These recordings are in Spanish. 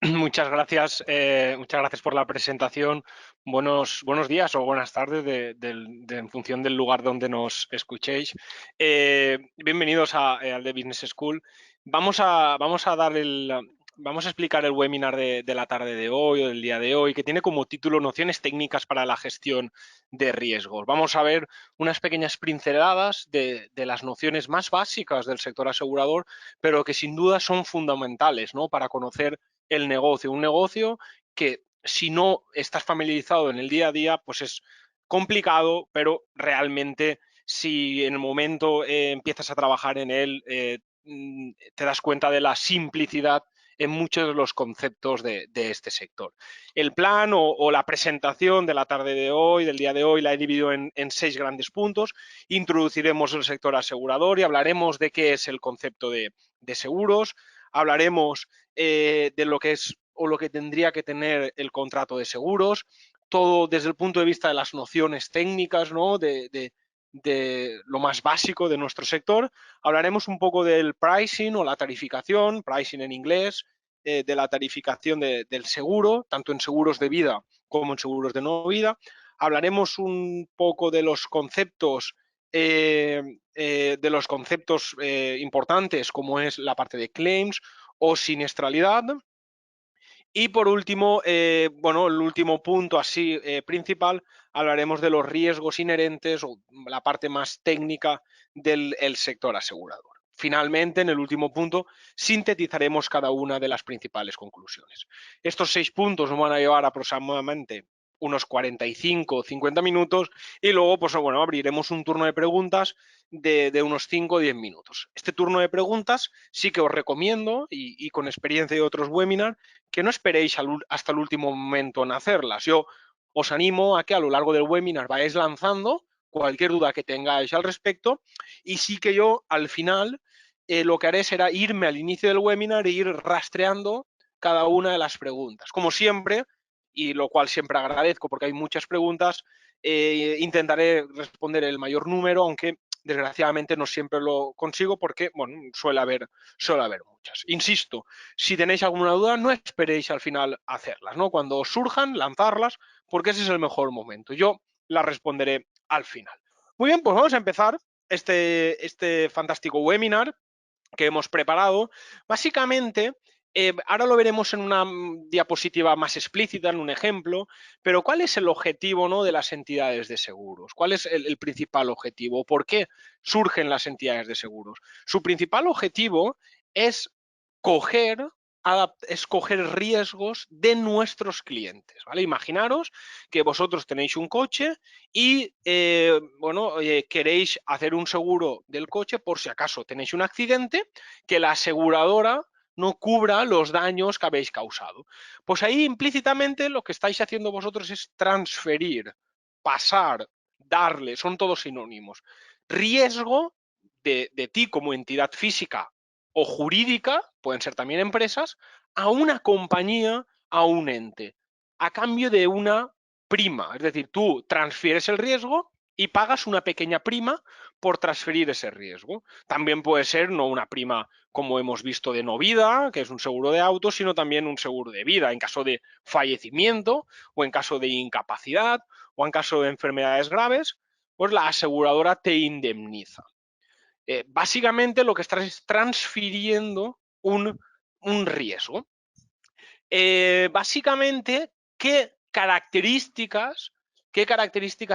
Muchas gracias por la presentación. Buenos días o buenas tardes en función del lugar donde nos escuchéis. Bienvenidos al The Business School. Vamos a explicar el webinar de la tarde de hoy o del día de hoy, que tiene como título Nociones técnicas para la gestión de riesgos. Vamos a ver unas pequeñas pinceladas de las nociones más básicas del sector asegurador, pero que sin duda son fundamentales, ¿no?, para conocer el negocio. Un negocio que, si no estás familiarizado en el día a día, pues es complicado, pero realmente si en el momento empiezas a trabajar en él, te das cuenta de la simplicidad en muchos de los conceptos de este sector. El plan o la presentación de la tarde de hoy, del día de hoy, la he dividido en 6 grandes puntos. Introduciremos el sector asegurador y hablaremos de qué es el concepto de seguros. Hablaremos de lo que es o lo que tendría que tener el contrato de seguros, todo desde el punto de vista de las nociones técnicas, ¿no?, de lo más básico de nuestro sector. Hablaremos un poco del pricing o la tarificación, pricing en inglés, de la tarificación del seguro, tanto en seguros de vida como en seguros de no vida. Hablaremos un poco de los conceptos importantes, como es la parte de claims o siniestralidad. Y por último, bueno, el último punto así principal, hablaremos de los riesgos inherentes o la parte más técnica del sector asegurador. Finalmente, en el último punto, sintetizaremos cada una de las principales conclusiones. Estos 6 puntos nos van a llevar aproximadamente unos 45 o 50 minutos y luego, pues bueno, abriremos un turno de preguntas de unos 5 o 10 minutos. Este turno de preguntas sí que os recomiendo, y con experiencia de otros webinars, que no esperéis hasta el último momento en hacerlas. Yo os animo a que a lo largo del webinar vayáis lanzando cualquier duda que tengáis al respecto, y sí que yo al final lo que haré será irme al inicio del webinar e ir rastreando cada una de las preguntas. Como siempre, y lo cual siempre agradezco porque hay muchas preguntas, intentaré responder el mayor número, aunque desgraciadamente no siempre lo consigo porque, bueno, suele haber muchas. Insisto, si tenéis alguna duda, no esperéis al final hacerlas, ¿no? Cuando surjan, lanzarlas, porque ese es el mejor momento. Yo las responderé al final. Muy bien, pues vamos a empezar este fantástico webinar que hemos preparado. Básicamente, ahora lo veremos en una diapositiva más explícita, en un ejemplo, pero ¿cuál es el objetivo, ¿no?, de las entidades de seguros? ¿Cuál es el principal objetivo? ¿Por qué surgen las entidades de seguros? Su principal objetivo es escoger riesgos de nuestros clientes, ¿vale? Imaginaros que vosotros tenéis un coche y, bueno, queréis hacer un seguro del coche por si acaso tenéis un accidente, que la aseguradora no cubra los daños que habéis causado. Pues ahí implícitamente lo que estáis haciendo vosotros es transferir, pasar, darle, son todos sinónimos. Riesgo de ti como entidad física o jurídica, pueden ser también empresas, a una compañía, a un ente, a cambio de una prima. Es decir, tú transfieres el riesgo y pagas una pequeña prima por transferir ese riesgo. También puede ser no una prima como hemos visto de no vida, que es un seguro de auto, sino también un seguro de vida en caso de fallecimiento o en caso de incapacidad o en caso de enfermedades graves, pues la aseguradora te indemniza. Básicamente lo que estás es transfiriendo un riesgo. Básicamente, ¿qué características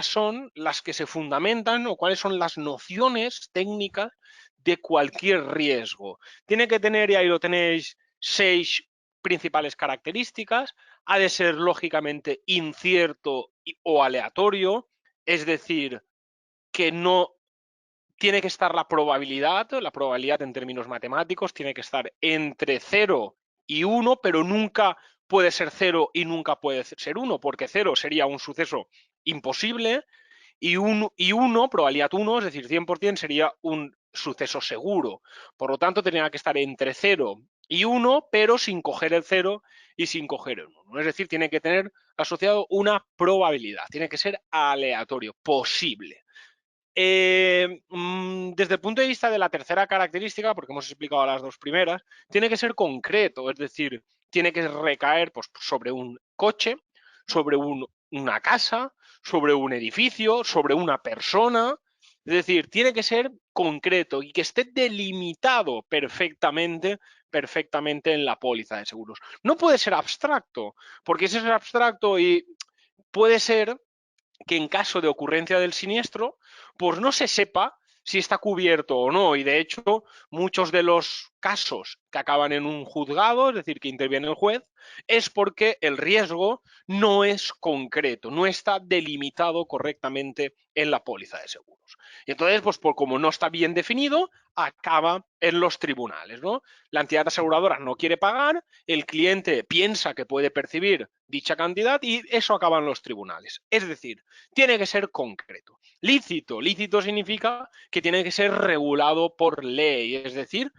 son las que se fundamentan o cuáles son las nociones técnicas de cualquier riesgo? Tiene que tener, y ahí lo tenéis, 6 principales características. Ha de ser lógicamente incierto o aleatorio, es decir, que no tiene que estar la probabilidad en términos matemáticos tiene que estar entre 0 y 1, pero nunca puede ser 0 y nunca puede ser 1, porque 0 sería un suceso imposible y 1, probabilidad 1, es decir, 100%, sería un suceso seguro. Por lo tanto, tendría que estar entre 0 y 1, pero sin coger el 0 y sin coger el 1. Es decir, tiene que tener asociado una probabilidad, tiene que ser aleatorio, posible. Desde desde el punto de vista de la tercera característica, porque hemos explicado las dos primeras, tiene que ser concreto, es decir, tiene que recaer pues, sobre un coche, sobre una casa, sobre un edificio, sobre una persona. Es decir, tiene que ser concreto y que esté delimitado perfectamente en la póliza de seguros. No puede ser abstracto, porque si es abstracto y puede ser que en caso de ocurrencia del siniestro, pues no se sepa si está cubierto o no. Y de hecho, muchos de los casos que acaban en un juzgado, es decir, que interviene el juez, es porque el riesgo no es concreto, no está delimitado correctamente en la póliza de seguros. Y entonces, pues por como no está bien definido, acaba en los tribunales, ¿no? La entidad aseguradora no quiere pagar, el cliente piensa que puede percibir dicha cantidad y eso acaba en los tribunales. Es decir, tiene que ser concreto. Lícito. Lícito significa que tiene que ser regulado por ley, es decir,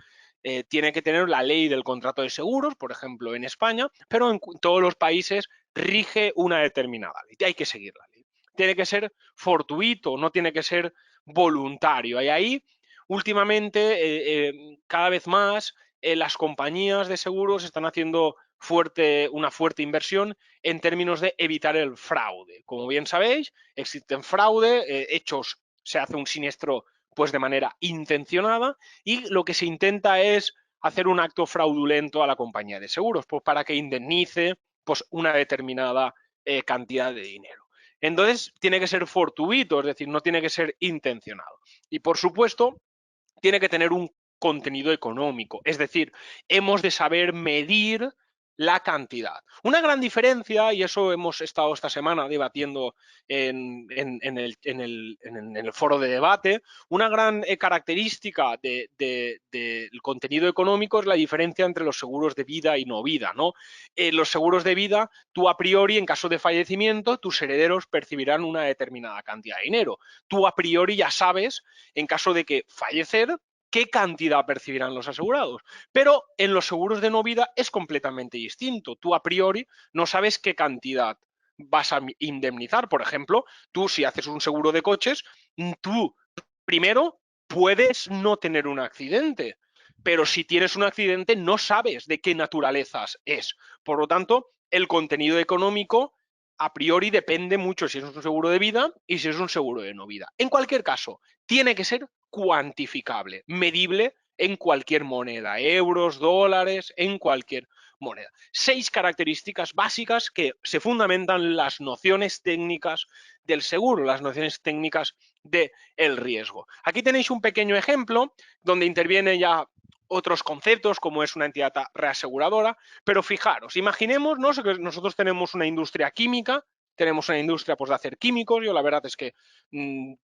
tiene que tener la ley del contrato de seguros, por ejemplo, en España, pero en todos los países rige una determinada ley. Hay que seguir la ley. Tiene que ser fortuito, no tiene que ser voluntario. Y ahí, últimamente, cada vez más, las compañías de seguros están haciendo una fuerte inversión en términos de evitar el fraude. Como bien sabéis, existen fraude, se hace un siniestro pues de manera intencionada y lo que se intenta es hacer un acto fraudulento a la compañía de seguros, pues para que indemnice pues una determinada cantidad de dinero. Entonces, tiene que ser fortuito, es decir, no tiene que ser intencionado. Y por supuesto, tiene que tener un contenido económico, es decir, hemos de saber medir la cantidad. Una gran diferencia, y eso hemos estado esta semana debatiendo en el foro de debate, una gran característica del contenido económico es la diferencia entre los seguros de vida y no vida, ¿no? Los seguros de vida, tú a priori, en caso de fallecimiento, tus herederos percibirán una determinada cantidad de dinero. Tú a priori ya sabes, en caso de que fallecer, qué cantidad percibirán los asegurados. Pero en los seguros de no vida es completamente distinto. Tú a priori no sabes qué cantidad vas a indemnizar. Por ejemplo, tú si haces un seguro de coches, tú primero puedes no tener un accidente, pero si tienes un accidente no sabes de qué naturaleza es. Por lo tanto, el contenido económico a priori depende mucho si es un seguro de vida y si es un seguro de no vida. En cualquier caso, tiene que ser cuantificable, medible en cualquier moneda, euros, dólares, en cualquier moneda. 6 características básicas que se fundamentan en las nociones técnicas del seguro, las nociones técnicas del riesgo. Aquí tenéis un pequeño ejemplo donde interviene ya otros conceptos como es una entidad reaseguradora, pero fijaros, imaginemos, ¿no?, que nosotros tenemos una industria química, tenemos una industria pues, de hacer químicos. Yo la verdad es que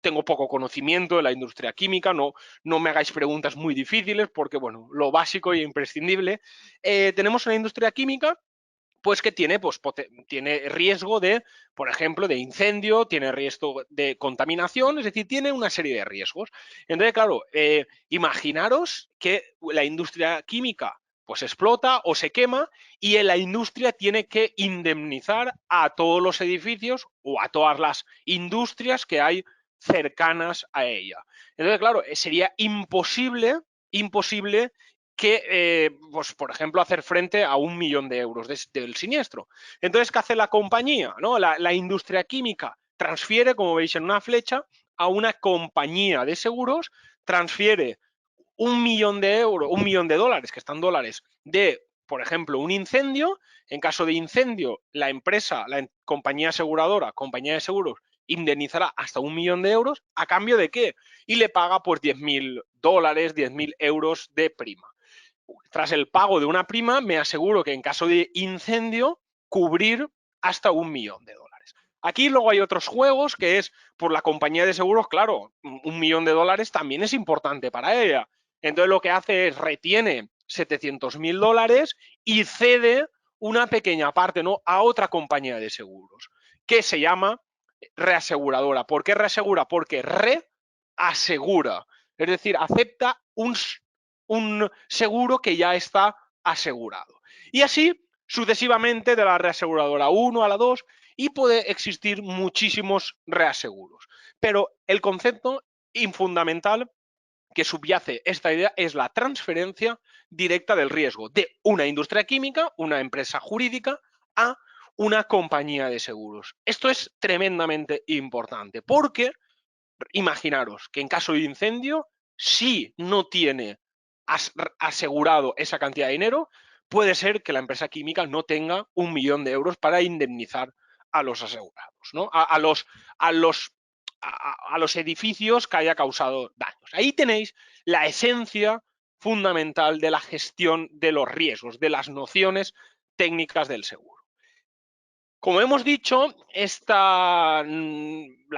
tengo poco conocimiento de la industria química, no me hagáis preguntas muy difíciles porque, bueno, lo básico e imprescindible. Tenemos una industria química pues que tiene riesgo de, por ejemplo, de incendio, tiene riesgo de contaminación, es decir, tiene una serie de riesgos. Entonces, claro, imaginaros que la industria química pues explota o se quema y la industria tiene que indemnizar a todos los edificios o a todas las industrias que hay cercanas a ella. Entonces, claro, sería imposible que, pues, por ejemplo, hacer frente a 1 millón de euros del siniestro. Entonces, ¿qué hace la compañía? ¿No? La industria química transfiere, como veis en una flecha, a una compañía de seguros, transfiere 1 millón de euros, 1 millón de dólares, que están dólares, de, por ejemplo, un incendio. En caso de incendio, la empresa, la compañía aseguradora, compañía de seguros, indemnizará hasta 1 millón de euros. ¿A cambio de qué? Y le paga pues 10.000 dólares, 10.000 euros de prima. Tras el pago de una prima, me aseguro que en caso de incendio, cubrir hasta 1 millón de dólares. Aquí luego hay otros juegos que es por la compañía de seguros, claro, 1 millón de dólares también es importante para ella. Entonces lo que hace es retiene 700.000 dólares y cede una pequeña parte, ¿no?, a otra compañía de seguros que se llama reaseguradora. ¿Por qué reasegura? Porque reasegura, es decir, acepta un seguro que ya está asegurado. Y así sucesivamente de la reaseguradora 1 a la 2 y puede existir muchísimos reaseguros. Pero el concepto fundamental que subyace esta idea es la transferencia directa del riesgo de una industria química, una empresa jurídica, a una compañía de seguros. Esto es tremendamente importante porque imaginaros que en caso de incendio, si no tiene asegurado esa cantidad de dinero, puede ser que la empresa química no tenga 1 millón de euros para indemnizar a los asegurados, ¿no? A los edificios que haya causado daños. Ahí tenéis la esencia fundamental de la gestión de los riesgos, de las nociones técnicas del seguro. Como hemos dicho, la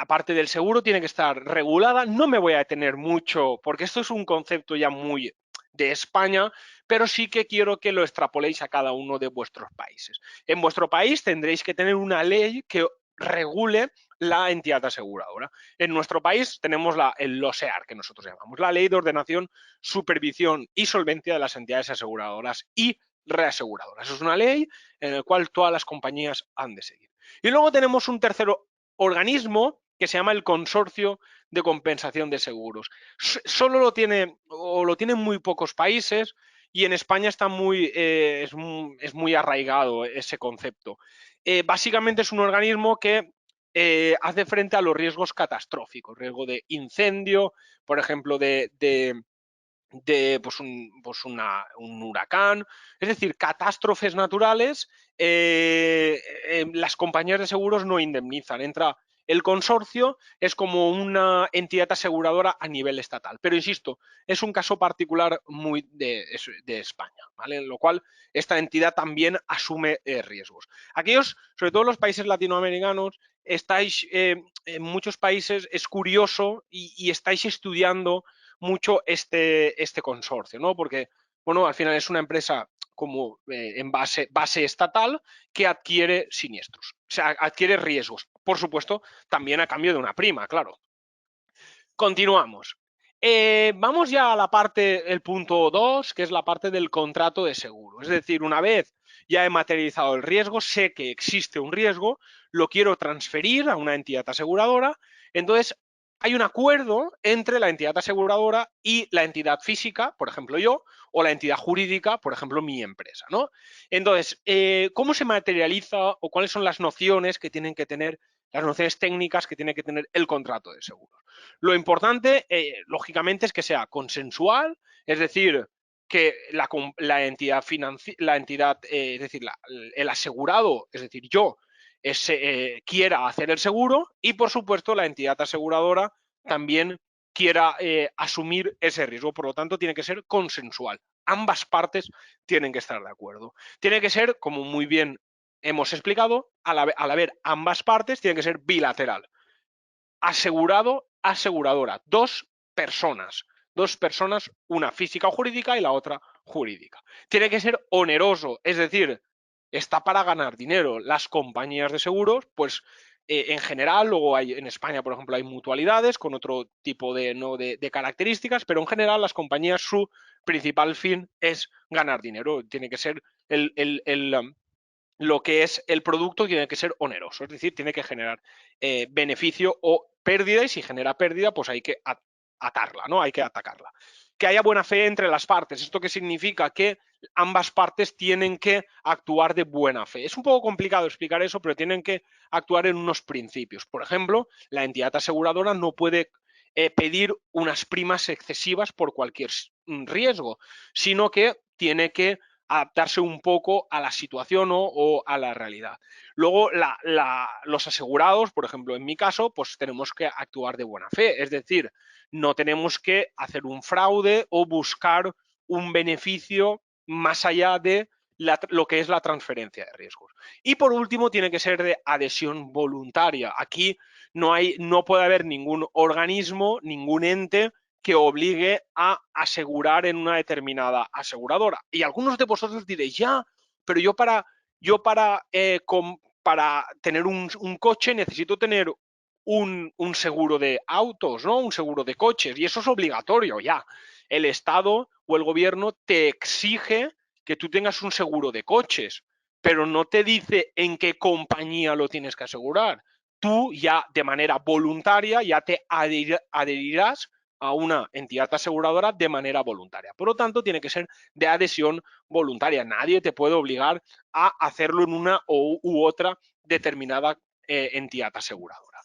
parte del seguro tiene que estar regulada. No me voy a detener mucho porque esto es un concepto ya muy de España, pero sí que quiero que lo extrapoléis a cada uno de vuestros países. En vuestro país tendréis que tener una ley que regule la entidad aseguradora. En nuestro país tenemos el LOSEAR, que nosotros llamamos, la Ley de Ordenación, Supervisión y Solvencia de las Entidades Aseguradoras y Reaseguradoras. Eso es una ley en la cual todas las compañías han de seguir. Y luego tenemos un tercer organismo que se llama el Consorcio de Compensación de Seguros. Solo lo tienen muy pocos países y en España es muy arraigado ese concepto. Básicamente es un organismo que hace frente a los riesgos catastróficos, riesgo de incendio, por ejemplo, de un huracán, es decir, catástrofes naturales, las compañías de seguros no indemnizan. Entra el consorcio, es como una entidad aseguradora a nivel estatal. Pero insisto, es un caso particular muy de España, ¿vale? En lo cual esta entidad también asume riesgos. Aquellos, sobre todo los países latinoamericanos, estáis en muchos países, es curioso y estáis estudiando mucho este consorcio, ¿no? Porque, bueno, al final es una empresa como en base estatal que adquiere siniestros, o sea, adquiere riesgos. Por supuesto, también a cambio de una prima, claro. Continuamos. Vamos ya a la parte, el punto 2, que es la parte del contrato de seguro. Es decir, una vez ya he materializado el riesgo, sé que existe un riesgo, lo quiero transferir a una entidad aseguradora, entonces hay un acuerdo entre la entidad aseguradora y la entidad física, por ejemplo yo, o la entidad jurídica, por ejemplo mi empresa, ¿no? Entonces, ¿cómo se materializa o cuáles son las nociones que tienen que tener, las nociones técnicas que tiene que tener el contrato de seguro? Lo importante, lógicamente, es que sea consensual, es decir, que la entidad, es decir, el asegurado, es decir, yo, quiera hacer el seguro y, por supuesto, la entidad aseguradora también quiera asumir ese riesgo. Por lo tanto, tiene que ser consensual. Ambas partes tienen que estar de acuerdo. Tiene que ser, como muy bien hemos explicado, al haber ambas partes, tiene que ser bilateral. Asegurado, aseguradora, dos personas, una física o jurídica y la otra jurídica. Tiene que ser oneroso, es decir, está para ganar dinero. Las compañías de seguros, pues en general, luego en España, por ejemplo, hay mutualidades con otro tipo de características, pero en general las compañías, su principal fin es ganar dinero. Tiene que ser lo que es el producto tiene que ser oneroso, es decir, tiene que generar beneficio o pérdida, y si genera pérdida, pues hay que atarla, ¿no? Hay que atacarla. Que haya buena fe entre las partes. ¿Esto qué significa? Que ambas partes tienen que actuar de buena fe. Es un poco complicado explicar eso, pero tienen que actuar en unos principios. Por ejemplo, la entidad aseguradora no puede pedir unas primas excesivas por cualquier riesgo, sino que tiene que adaptarse un poco a la situación o a la realidad. Luego, los asegurados, por ejemplo, en mi caso, pues tenemos que actuar de buena fe, es decir, no tenemos que hacer un fraude o buscar un beneficio más allá de lo que es la transferencia de riesgos. Y por último, tiene que ser de adhesión voluntaria. Aquí no puede haber ningún organismo, ningún ente que obligue a asegurar en una determinada aseguradora. Y algunos de vosotros diréis, ya, pero para tener un coche necesito tener un seguro de autos, ¿no? Un seguro de coches, y eso es obligatorio ya. El Estado o el gobierno te exige que tú tengas un seguro de coches, pero no te dice en qué compañía lo tienes que asegurar. Tú ya de manera voluntaria ya te adherirás a una entidad aseguradora de manera voluntaria. Por lo tanto, tiene que ser de adhesión voluntaria. Nadie te puede obligar a hacerlo en una u otra determinada entidad aseguradora.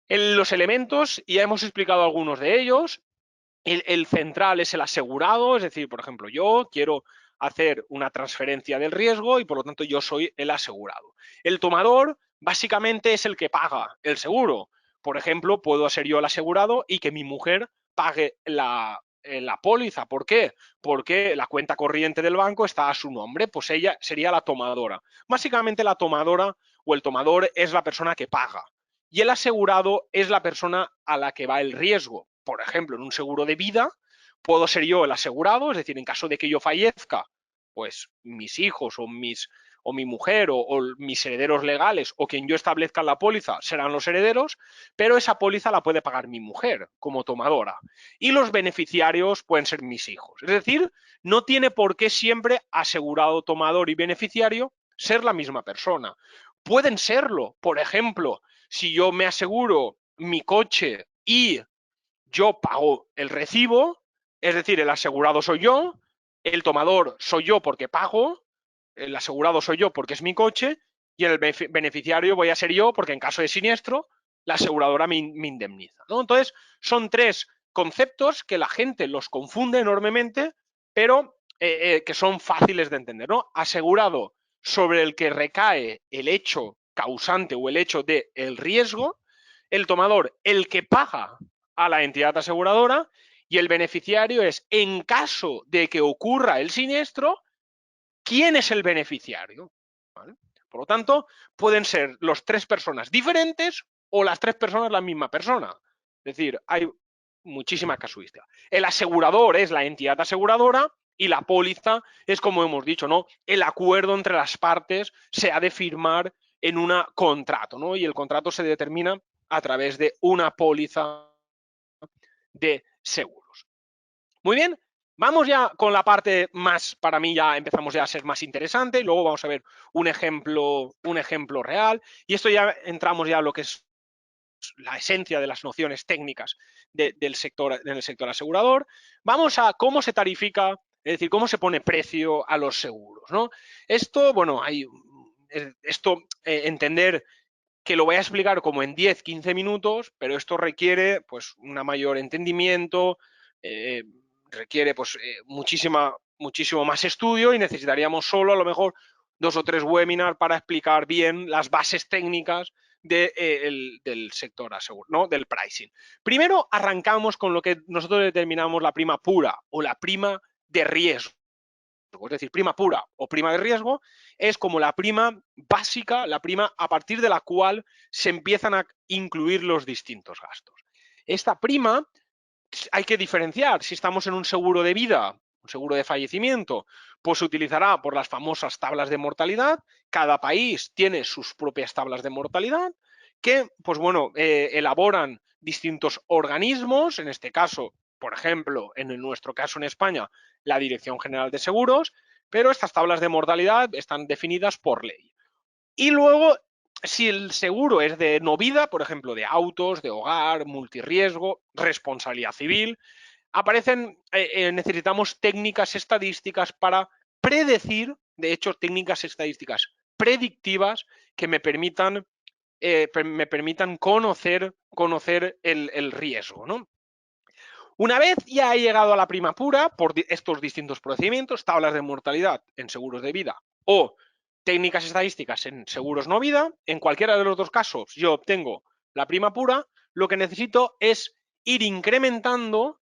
Los elementos, ya hemos explicado algunos de ellos. El central es el asegurado, es decir, por ejemplo, yo quiero hacer una transferencia del riesgo y por lo tanto yo soy el asegurado. El tomador básicamente es el que paga el seguro. Por ejemplo, puedo ser yo el asegurado y que mi mujer pague la póliza. ¿Por qué? Porque la cuenta corriente del banco está a su nombre, pues ella sería la tomadora. Básicamente la tomadora o el tomador es la persona que paga y el asegurado es la persona a la que va el riesgo. Por ejemplo, en un seguro de vida, puedo ser yo el asegurado, es decir, en caso de que yo fallezca, pues mis hijos o mi mujer o mis herederos legales o quien yo establezca en la póliza serán los herederos, pero esa póliza la puede pagar mi mujer como tomadora. Y los beneficiarios pueden ser mis hijos. Es decir, no tiene por qué siempre asegurado, tomador y beneficiario ser la misma persona. Pueden serlo. Por ejemplo, si yo me aseguro mi coche y yo pago el recibo, es decir, el asegurado soy yo, el tomador soy yo porque pago, el asegurado soy yo porque es mi coche y el beneficiario voy a ser yo porque en caso de siniestro la aseguradora me indemniza, ¿no? Entonces, son tres conceptos que la gente los confunde enormemente, pero que son fáciles de entender, ¿no? Asegurado sobre el que recae el hecho causante o el hecho del riesgo, el tomador, el que paga a la entidad aseguradora, y el beneficiario es, en caso de que ocurra el siniestro, ¿quién es el beneficiario? ¿Vale? Por lo tanto, pueden ser las tres personas diferentes o las tres personas la misma persona. Es decir, hay muchísima casuística. El asegurador es la entidad aseguradora y la póliza es, como hemos dicho, ¿no? El acuerdo entre las partes se ha de firmar en un contrato, ¿no? Y el contrato se determina a través de una póliza de seguros. Muy bien, vamos ya con la parte más, para mí ya empezamos ya a ser más interesante, y luego vamos a ver un ejemplo real, y esto ya entramos ya a lo que es la esencia de las nociones técnicas del sector asegurador. Vamos a cómo se tarifica, es decir, cómo se pone precio a los seguros, ¿no? Esto, bueno, entender que lo voy a explicar como en 10, 15 minutos, pero esto requiere pues un mayor entendimiento, requiere pues muchísimo más estudio y necesitaríamos solo a lo mejor 2 o 3 webinars para explicar bien las bases técnicas del sector aseguro, ¿no? Del pricing. Primero arrancamos con lo que nosotros determinamos la prima pura o la prima de riesgo. Es decir, prima pura o prima de riesgo es como la prima básica, la prima a partir de la cual se empiezan a incluir los distintos gastos. Esta prima hay que diferenciar si estamos en un seguro de vida, un seguro de fallecimiento, pues se utilizará por las famosas tablas de mortalidad. Cada país tiene sus propias tablas de mortalidad que, pues bueno, elaboran distintos organismos, en este caso, por ejemplo, en nuestro caso en España, la Dirección General de Seguros, pero estas tablas de mortalidad están definidas por ley. Y luego, si el seguro es de no vida, por ejemplo, de autos, de hogar, multirriesgo, responsabilidad civil, necesitamos técnicas estadísticas para predecir, de hecho, técnicas estadísticas predictivas que me permitan conocer el riesgo, ¿no? Una vez ya he llegado a la prima pura por estos distintos procedimientos, tablas de mortalidad en seguros de vida o técnicas estadísticas en seguros no vida, en cualquiera de los dos casos yo obtengo la prima pura, lo que necesito es ir incrementando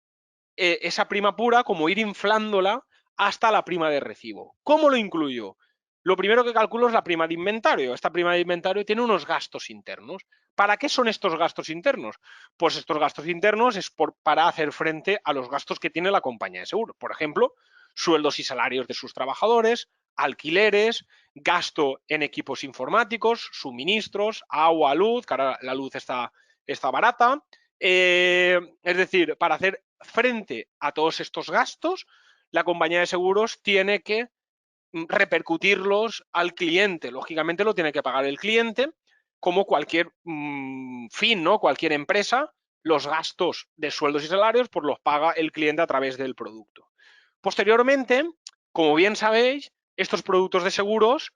esa prima pura, como ir inflándola hasta la prima de recibo. ¿Cómo lo incluyo? Lo primero que calculo es la prima de inventario. Esta prima de inventario tiene unos gastos internos. ¿Para qué son estos gastos internos? Pues estos gastos internos es para hacer frente a los gastos que tiene la compañía de seguro. Por ejemplo, sueldos y salarios de sus trabajadores, alquileres, gasto en equipos informáticos, suministros, agua, luz, que ahora la luz está barata. Es decir, para hacer frente a todos estos gastos, la compañía de seguros tiene que repercutirlos al cliente. Lógicamente lo tiene que pagar el cliente, como cualquier fin, ¿no? Cualquier empresa los gastos de sueldos y salarios pues los paga el cliente a través del producto. Posteriormente, como bien sabéis, estos productos de seguros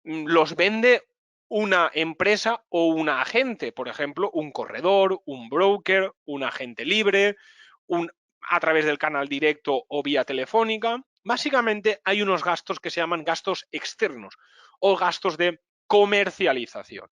los vende una empresa o un agente, por ejemplo, un corredor, un broker, un agente libre, a través del canal directo o vía telefónica. Básicamente hay unos gastos que se llaman gastos externos o gastos de comercialización.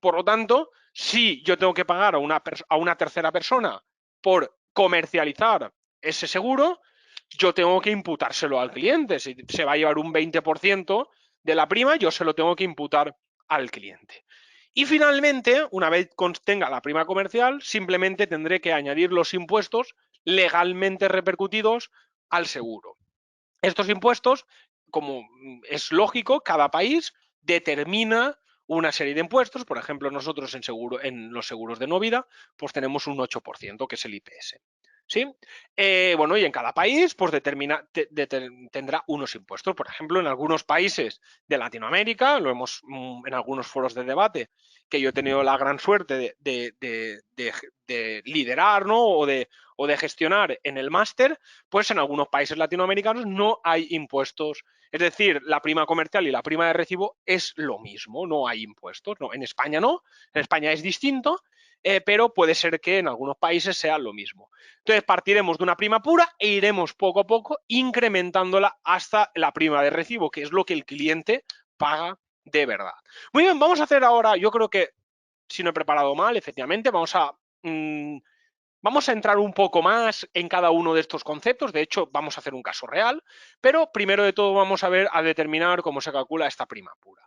Por lo tanto, si yo tengo que pagar a una tercera persona por comercializar ese seguro, yo tengo que imputárselo al cliente. Si se va a llevar un 20% de la prima, yo se lo tengo que imputar al cliente. Y finalmente, una vez tenga la prima comercial, simplemente tendré que añadir los impuestos legalmente repercutidos al seguro. Estos impuestos, como es lógico, cada país determina una serie de impuestos. Por ejemplo, nosotros en los seguros de no vida, pues tenemos un 8%, que es el IPS. ¿Sí? Bueno, y en cada país pues tendrá unos impuestos. Por ejemplo, en algunos países de Latinoamérica, lo hemos en algunos foros de debate, que yo he tenido la gran suerte de liderar, ¿no? o de gestionar en el máster, pues en algunos países latinoamericanos no hay impuestos. Es decir, la prima comercial y la prima de recibo es lo mismo, no hay impuestos. No, en España no, en España es distinto, pero puede ser que en algunos países sea lo mismo. Entonces partiremos de una prima pura e iremos poco a poco incrementándola hasta la prima de recibo, que es lo que el cliente paga de verdad. Muy bien, vamos a hacer ahora, yo creo que si no he preparado mal, efectivamente, vamos a entrar un poco más en cada uno de estos conceptos. De hecho, vamos a hacer un caso real, pero primero de todo vamos a determinar cómo se calcula esta prima pura.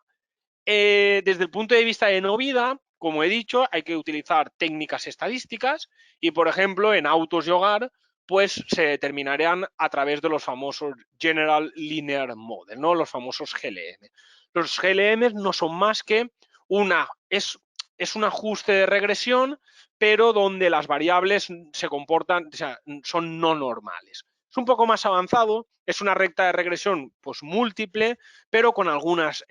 Desde el punto de vista de no vida, como he dicho, hay que utilizar técnicas estadísticas y, por ejemplo, en autos y hogar, pues se determinarán a través de los famosos General Linear Model, ¿no? Los famosos GLM. Los GLM no son más que es un ajuste de regresión, pero donde las variables se comportan, o sea, son no normales. Es un poco más avanzado, es una recta de regresión pues múltiple, pero con algunas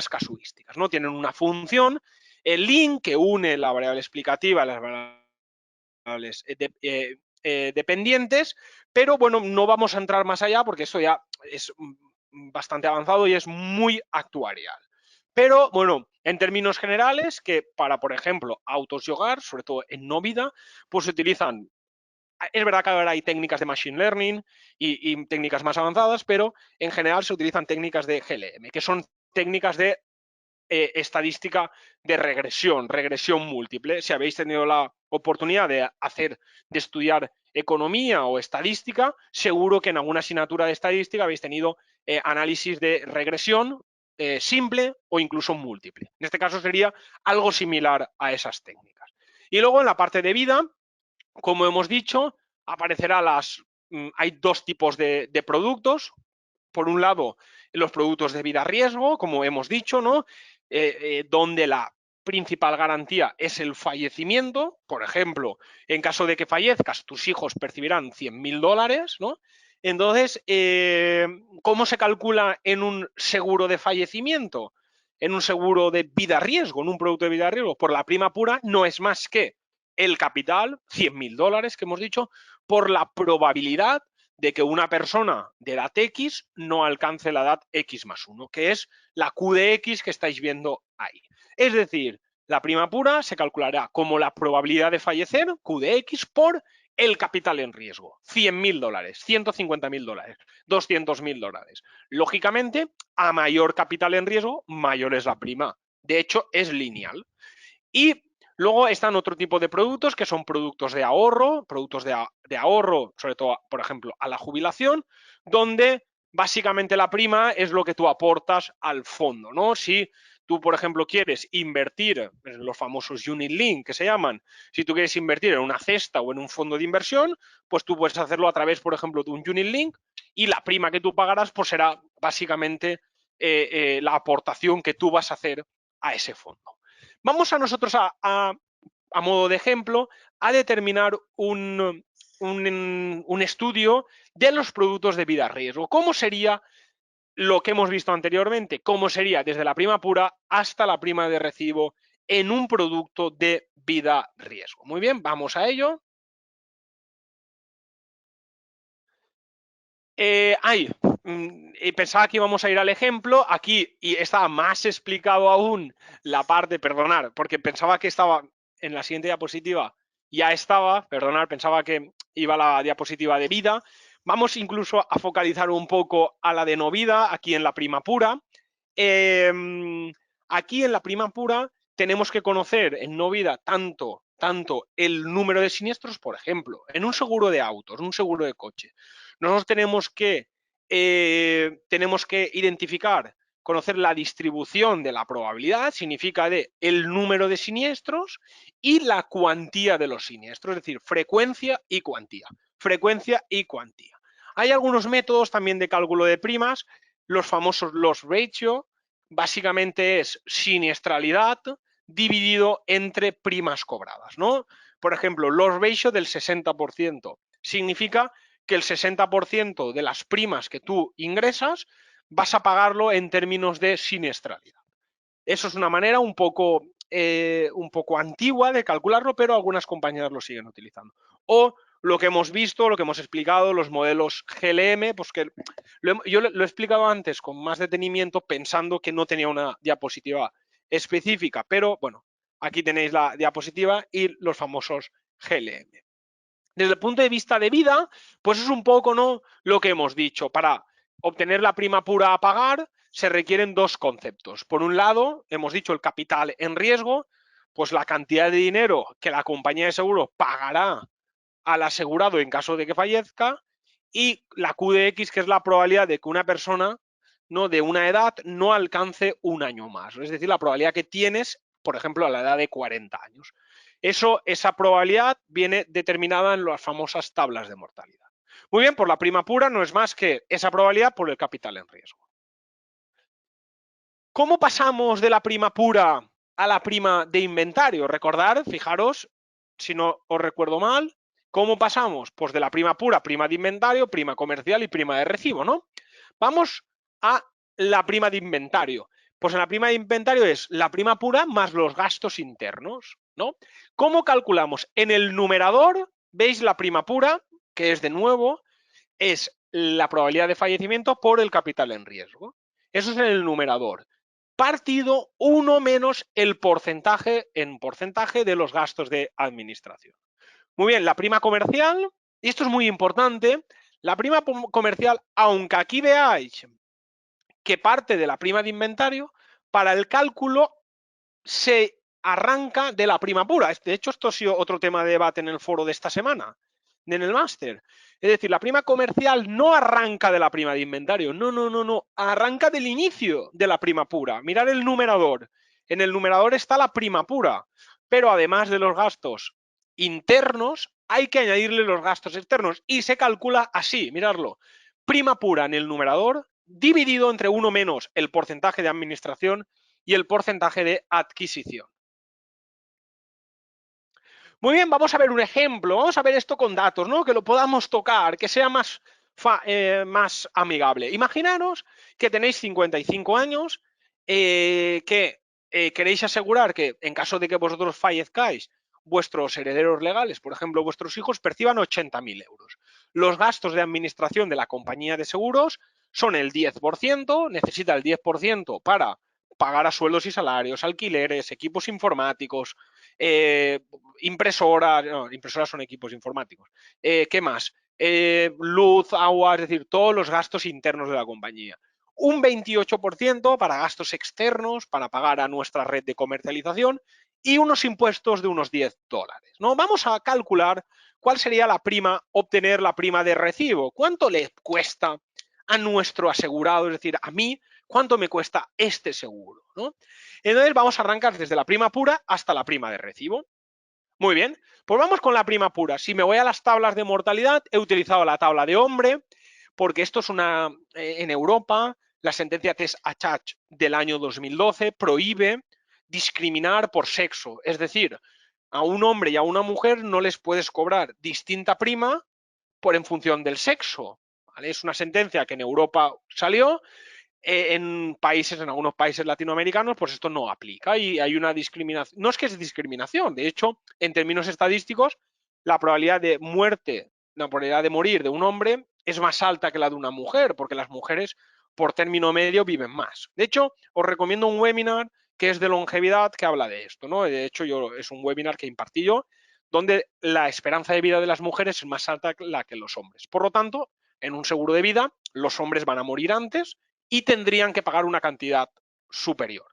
casuísticas, ¿no? Tienen una función, el link que une la variable explicativa a las variables dependientes, pero bueno, no vamos a entrar más allá porque eso ya es bastante avanzado y es muy actuarial. Pero bueno, en términos generales, que para, por ejemplo, autos y hogar, sobre todo en no vida, pues se utilizan. Es verdad que ahora hay técnicas de machine learning y técnicas más avanzadas, pero en general se utilizan técnicas de GLM, que son técnicas de estadística de regresión múltiple. Si habéis tenido la oportunidad de estudiar economía o estadística, seguro que en alguna asignatura de estadística habéis tenido análisis de regresión simple o incluso múltiple. En este caso sería algo similar a esas técnicas. Y luego en la parte de vida, como hemos dicho, hay dos tipos de productos. Por un lado, los productos de vida riesgo, como hemos dicho, ¿no? Donde la principal garantía es el fallecimiento. Por ejemplo, en caso de que fallezcas, tus hijos percibirán $100.000, ¿no? Entonces, ¿cómo se calcula en un seguro de fallecimiento? En un seguro de vida riesgo, en un producto de vida riesgo, por la prima pura no es más que el capital, $100.000 que hemos dicho, por la probabilidad de que una persona de edad X no alcance la edad X más 1, que es la Q de X que estáis viendo ahí. Es decir, la prima pura se calculará como la probabilidad de fallecer, Q de X, por el capital en riesgo. $100.000, $150.000, $200.000. Lógicamente, a mayor capital en riesgo, mayor es la prima. De hecho, es lineal. Y luego están otro tipo de productos que son productos de ahorro, sobre todo, por ejemplo, a la jubilación, donde básicamente la prima es lo que tú aportas al fondo, ¿no? Si tú, por ejemplo, quieres invertir en los famosos unit link que se llaman, si tú quieres invertir en una cesta o en un fondo de inversión, pues tú puedes hacerlo a través, por ejemplo, de un unit link y la prima que tú pagarás pues será básicamente la aportación que tú vas a hacer a ese fondo. Vamos a nosotros a modo de ejemplo a determinar un estudio de los productos de vida riesgo. ¿Cómo sería lo que hemos visto anteriormente? ¿Cómo sería desde la prima pura hasta la prima de recibo en un producto de vida riesgo. Muy bien, vamos a ello. Pensaba que íbamos a ir al ejemplo aquí y estaba más explicado aún la parte, perdonar, porque pensaba que estaba en la siguiente diapositiva, ya estaba, perdonar, pensaba que iba la diapositiva de vida. Vamos incluso a focalizar un poco a la de no vida, aquí en la prima pura. Aquí en la prima pura tenemos que conocer en no vida tanto el número de siniestros, por ejemplo, en un seguro de autos, un seguro de coche. Nosotros tenemos que identificar, conocer la distribución de la probabilidad, significa de el número de siniestros y la cuantía de los siniestros, es decir, frecuencia y cuantía. Frecuencia y cuantía. Hay algunos métodos también de cálculo de primas, los famosos loss ratio, básicamente es siniestralidad dividido entre primas cobradas, ¿no? Por ejemplo, loss ratio del 60%. Significa que el 60% de las primas que tú ingresas vas a pagarlo en términos de siniestralidad. Eso es una manera un poco antigua de calcularlo, pero algunas compañías lo siguen utilizando. O lo que hemos visto, lo que hemos explicado, los modelos GLM, pues que yo lo he explicado antes con más detenimiento pensando que no tenía una diapositiva específica, pero bueno, aquí tenéis la diapositiva y los famosos GLM. Desde el punto de vista de vida, pues es un poco, ¿no?, lo que hemos dicho. Para obtener la prima pura a pagar se requieren dos conceptos. Por un lado, hemos dicho el capital en riesgo, pues la cantidad de dinero que la compañía de seguro pagará al asegurado en caso de que fallezca, y la QDX, que es la probabilidad de que una persona, ¿no?, de una edad no alcance un año más. Es decir, la probabilidad que tienes, por ejemplo, a la edad de 40 años. Esa probabilidad viene determinada en las famosas tablas de mortalidad. Muy bien, por la prima pura no es más que esa probabilidad por el capital en riesgo. ¿Cómo pasamos de la prima pura a la prima de inventario? Recordad, fijaros, si no os recuerdo mal, ¿cómo pasamos? Pues de la prima pura, prima de inventario, prima comercial y prima de recibo, ¿no? Vamos a la prima de inventario. Pues en la prima de inventario es la prima pura más los gastos internos, ¿no? ¿Cómo calculamos? En el numerador, veis la prima pura, que es de nuevo, es la probabilidad de fallecimiento por el capital en riesgo. Eso es en el numerador. Partido 1 menos el porcentaje en porcentaje de los gastos de administración. Muy bien, la prima comercial, y esto es muy importante, la prima comercial, aunque aquí veáis que parte de la prima de inventario, para el cálculo se arranca de la prima pura. De hecho, esto ha sido otro tema de debate en el foro de esta semana, en el máster. Es decir, la prima comercial no arranca de la prima de inventario, no, arranca del inicio de la prima pura. Mirad el numerador. En el numerador está la prima pura, pero además de los gastos internos, hay que añadirle los gastos externos y se calcula así, miradlo. Prima pura en el numerador dividido entre 1 menos el porcentaje de administración y el porcentaje de adquisición. Muy bien, vamos a ver un ejemplo, vamos a ver esto con datos, ¿no?, que lo podamos tocar, que sea más amigable. Imaginaros que tenéis 55 años, que queréis asegurar que en caso de que vosotros fallezcáis, vuestros herederos legales, por ejemplo, vuestros hijos, perciban 80.000 euros. Los gastos de administración de la compañía de seguros son el 10%, necesita el 10% para pagar a sueldos y salarios, alquileres, equipos informáticos, impresoras, no, impresoras son equipos informáticos. ¿Qué más? Luz, agua, es decir, todos los gastos internos de la compañía. Un 28% para gastos externos, para pagar a nuestra red de comercialización y unos impuestos de unos $10, ¿no? Vamos a calcular cuál sería la prima, obtener la prima de recibo. ¿Cuánto le cuesta a nuestro asegurado, es decir, a mí, cuánto me cuesta este seguro, ¿no? Entonces vamos a arrancar desde la prima pura hasta la prima de recibo. Muy bien, pues vamos con la prima pura. Si me voy a las tablas de mortalidad, he utilizado la tabla de hombre, porque esto es en Europa, la sentencia Test-Achach del año 2012 prohíbe discriminar por sexo. Es decir, a un hombre y a una mujer no les puedes cobrar distinta prima en función del sexo. ¿Vale? Es una sentencia que en Europa salió En algunos países latinoamericanos, pues esto no aplica y hay una discriminación. No es que es discriminación, de hecho, en términos estadísticos, la probabilidad de muerte, la probabilidad de morir de un hombre es más alta que la de una mujer, porque las mujeres, por término medio, viven más. De hecho, os recomiendo un webinar que es de longevidad que habla de esto, ¿no? De hecho, es un webinar que impartí yo, donde la esperanza de vida de las mujeres es más alta que la que los hombres. Por lo tanto, en un seguro de vida, los hombres van a morir antes y tendrían que pagar una cantidad superior.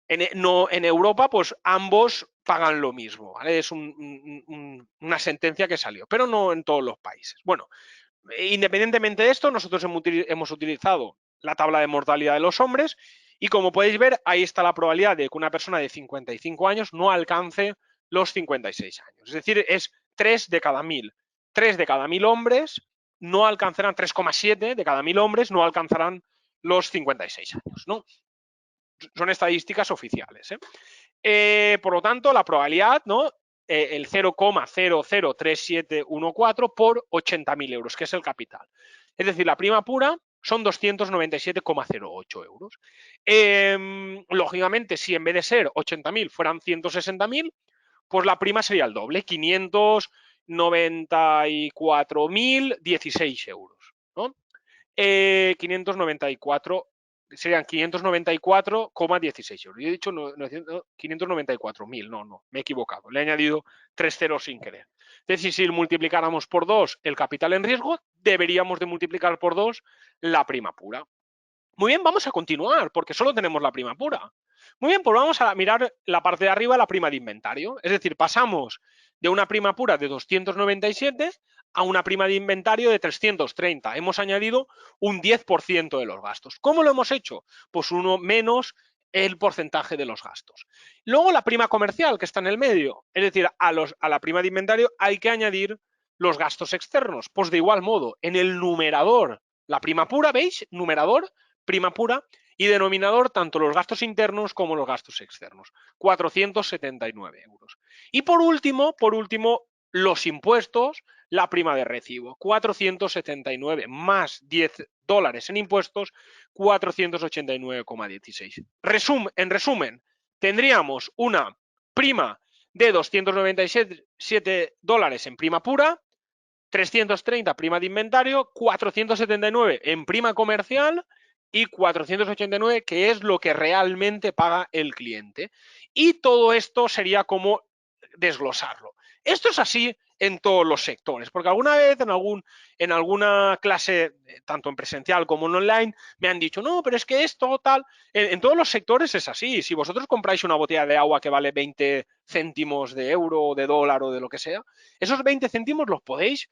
En Europa, pues ambos pagan lo mismo, ¿vale? Es una sentencia que salió, pero no en todos los países. Bueno, independientemente de esto, nosotros hemos utilizado la tabla de mortalidad de los hombres y como podéis ver, ahí está la probabilidad de que una persona de 55 años no alcance los 56 años. Es decir, es 3 de cada 1000. 3 de cada 1000 hombres no alcanzarán, 3,7 de cada 1000 hombres no alcanzarán los 56 años, ¿no? Son estadísticas oficiales. Por lo tanto, la probabilidad, ¿no? El 0,003714 por 80.000 euros, que es el capital. Es decir, la prima pura son 297,08 euros. Lógicamente, si en vez de ser 80.000 fueran 160.000, pues la prima sería el doble, 594.016 euros, ¿no? 594 serían 594,16 euros. Yo he dicho 594.000, no, me he equivocado. Le he añadido 3 ceros sin querer. Es decir, si multiplicáramos por 2 el capital en riesgo, deberíamos de multiplicar por 2 la prima pura. Muy bien, vamos a continuar, porque solo tenemos la prima pura. Muy bien, pues vamos a mirar la parte de arriba, la prima de inventario. Es decir, pasamos de una prima pura de 297 a una prima de inventario de 330. Hemos añadido un 10% de los gastos. ¿Cómo lo hemos hecho? Pues uno menos el porcentaje de los gastos. Luego la prima comercial, que está en el medio. Es decir, a la prima de inventario hay que añadir los gastos externos. Pues de igual modo, en el numerador, la prima pura, ¿veis? Numerador, prima pura, y denominador tanto los gastos internos como los gastos externos, 479 euros. Y por último, los impuestos, la prima de recibo, 479 más 10 dólares en impuestos, 489,16. En resumen, tendríamos una prima de 297 dólares en prima pura, 330 prima de inventario, 479 en prima comercial y 489 que es lo que realmente paga el cliente. Y todo esto sería como desglosarlo. Esto es así en todos los sectores, porque alguna vez en alguna clase, tanto en presencial como en online, me han dicho, no, pero es que esto tal, en todos los sectores es así. Si vosotros compráis una botella de agua que vale 20 céntimos de euro o de dólar o de lo que sea, esos 20 céntimos los podéis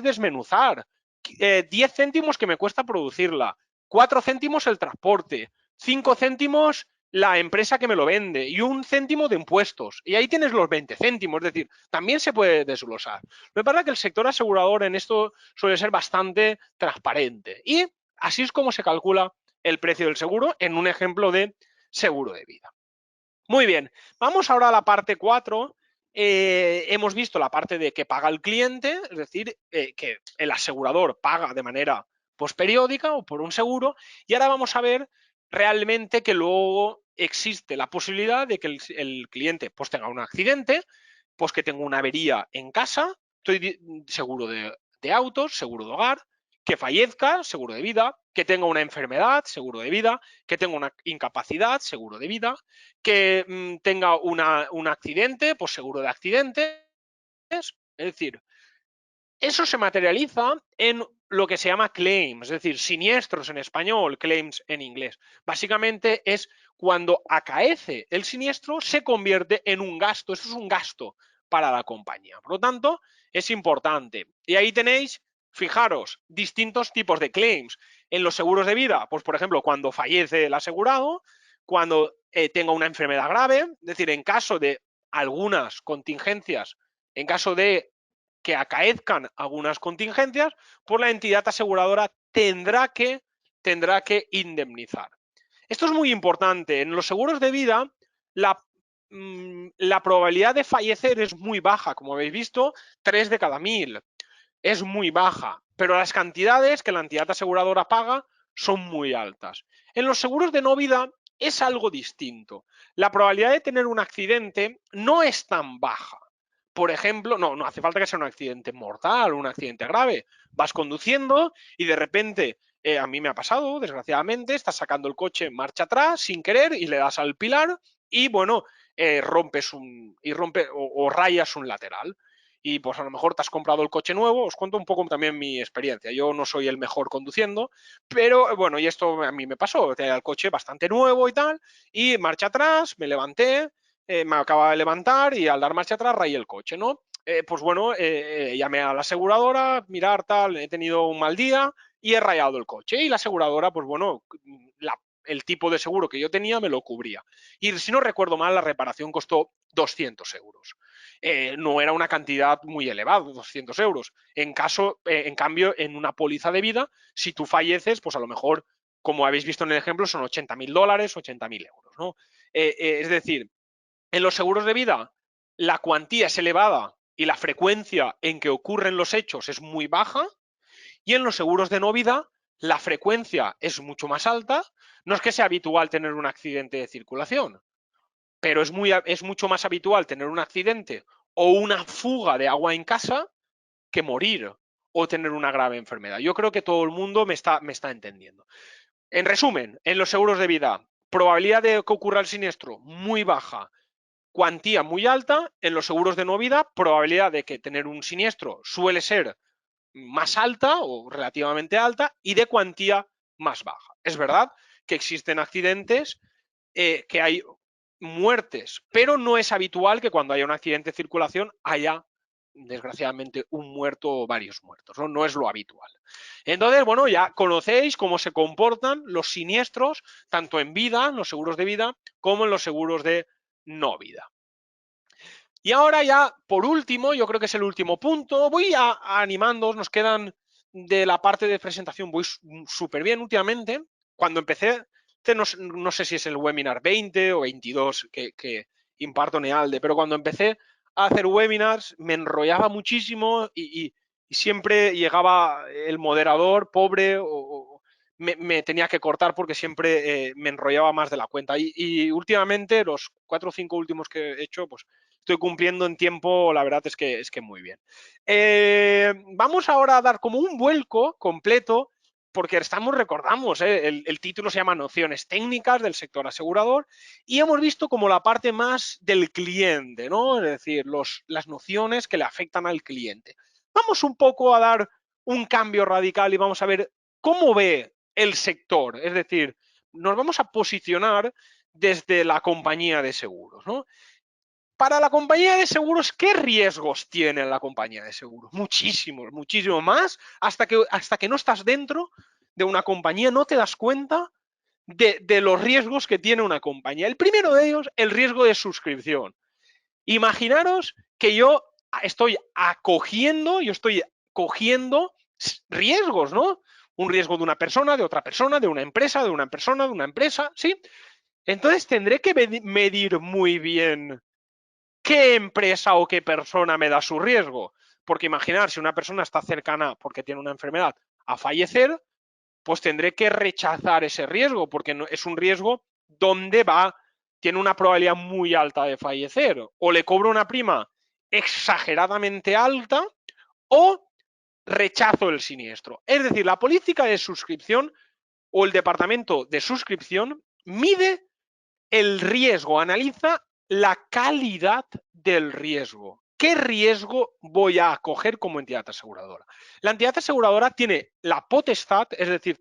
desmenuzar. 10 céntimos que me cuesta producirla, 4 céntimos el transporte, 5 céntimos la empresa que me lo vende y 1 céntimo de impuestos. Y ahí tienes los 20 céntimos, es decir, también se puede desglosar. Me parece que el sector asegurador en esto suele ser bastante transparente. Y así es como se calcula el precio del seguro en un ejemplo de seguro de vida. Muy bien, vamos ahora a la parte 4. Hemos visto la parte de que paga el cliente, es decir, que el asegurador paga de manera pues, periódica o por un seguro, y ahora vamos a ver realmente que luego existe la posibilidad de que el cliente pues, tenga un accidente, pues que tenga una avería en casa, seguro de autos, seguro de hogar, que fallezca, seguro de vida, que tenga una enfermedad, seguro de vida, que tenga una incapacidad, seguro de vida, que tenga un accidente, pues seguro de accidentes. Es decir, eso se materializa en lo que se llama claims, es decir, siniestros en español, claims en inglés. Básicamente es cuando acaece el siniestro, se convierte en un gasto. Eso es un gasto para la compañía. Por lo tanto, es importante. Y ahí tenéis, fijaros, distintos tipos de claims. En los seguros de vida, pues por ejemplo, cuando fallece el asegurado, cuando tenga una enfermedad grave, es decir, en caso de algunas contingencias, en caso de que acaezcan algunas contingencias, pues la entidad aseguradora tendrá que indemnizar. Esto es muy importante. En los seguros de vida, la probabilidad de fallecer es muy baja, como habéis visto, 3 de cada 1000. Es muy baja. pero las cantidades que la entidad aseguradora paga son muy altas. En los seguros de no vida es algo distinto. La probabilidad de tener un accidente no es tan baja. Por ejemplo, no hace falta que sea un accidente mortal o un accidente grave. Vas conduciendo y de repente, a mí me ha pasado, desgraciadamente, estás sacando el coche en marcha atrás sin querer y le das al pilar y bueno, o rayas un lateral. Y pues a lo mejor te has comprado el coche nuevo. Os cuento un poco también mi experiencia. Yo no soy el mejor conduciendo, pero bueno, y esto a mí me pasó. Tenía el coche bastante nuevo y tal, y marcha atrás, me levanté, me acababa de levantar y al dar marcha atrás rayé el coche, ¿no? Pues bueno, llamé a la aseguradora, mirar tal, he tenido un mal día y he rayado el coche. Y la aseguradora, pues bueno, el tipo de seguro que yo tenía me lo cubría. Y si no recuerdo mal, la reparación costó 200 euros. No era una cantidad muy elevada, 200 euros. En cambio, en una póliza de vida, si tú falleces, pues a lo mejor, como habéis visto en el ejemplo, son 80.000 dólares, 80.000 euros, ¿no? Es decir, en los seguros de vida la cuantía es elevada y la frecuencia en que ocurren los hechos es muy baja, y en los seguros de no vida la frecuencia es mucho más alta. No es que sea habitual tener un accidente de circulación, pero es mucho más habitual tener un accidente o una fuga de agua en casa que morir o tener una grave enfermedad. Yo creo que todo el mundo me está entendiendo. En resumen, en los seguros de vida, probabilidad de que ocurra el siniestro muy baja, cuantía muy alta. En los seguros de no vida, probabilidad de que tener un siniestro suele ser más alta o relativamente alta y de cuantía más baja. Es verdad que existen accidentes, que hay muertes, pero no es habitual que cuando haya un accidente de circulación haya, desgraciadamente, un muerto o varios muertos, ¿no? No es lo habitual. Entonces, bueno, ya conocéis cómo se comportan los siniestros, tanto en vida, en los seguros de vida, como en los seguros de no vida. Y ahora ya, por último, yo creo que es el último punto, voy a animándoos, nos quedan de la parte de presentación, voy súper bien últimamente. Cuando empecé, no sé si es el webinar 20 o 22 que imparto en EALDE, pero cuando empecé a hacer webinars me enrollaba muchísimo y siempre llegaba el moderador pobre o me tenía que cortar porque siempre me enrollaba más de la cuenta. Y últimamente, los 4 o 5 últimos que he hecho, pues estoy cumpliendo en tiempo, la verdad es que muy bien. Vamos ahora a dar como un vuelco completo, porque recordamos, el título se llama Nociones técnicas del sector asegurador, y hemos visto como la parte más del cliente, ¿no? Es decir, las nociones que le afectan al cliente. Vamos un poco a dar un cambio radical y vamos a ver cómo ve el sector, es decir, nos vamos a posicionar desde la compañía de seguros, ¿no? Para la compañía de seguros, ¿qué riesgos tiene la compañía de seguros? Muchísimos, muchísimo más. Hasta que no estás dentro de una compañía, no te das cuenta de los riesgos que tiene una compañía. El primero de ellos, el riesgo de suscripción. Imaginaros que yo estoy cogiendo riesgos, ¿no? Un riesgo de una persona, de otra persona, de una empresa, de una persona, de una empresa, ¿sí? Entonces tendré que medir muy bien qué empresa o qué persona me da su riesgo. Porque imaginar, si una persona está cercana, porque tiene una enfermedad, a fallecer, pues tendré que rechazar ese riesgo, porque es un riesgo donde tiene una probabilidad muy alta de fallecer. O le cobro una prima exageradamente alta o rechazo el siniestro. Es decir, la política de suscripción o el departamento de suscripción mide el riesgo, analiza la calidad del riesgo. ¿Qué riesgo voy a acoger como entidad aseguradora? La entidad aseguradora tiene la potestad, es decir,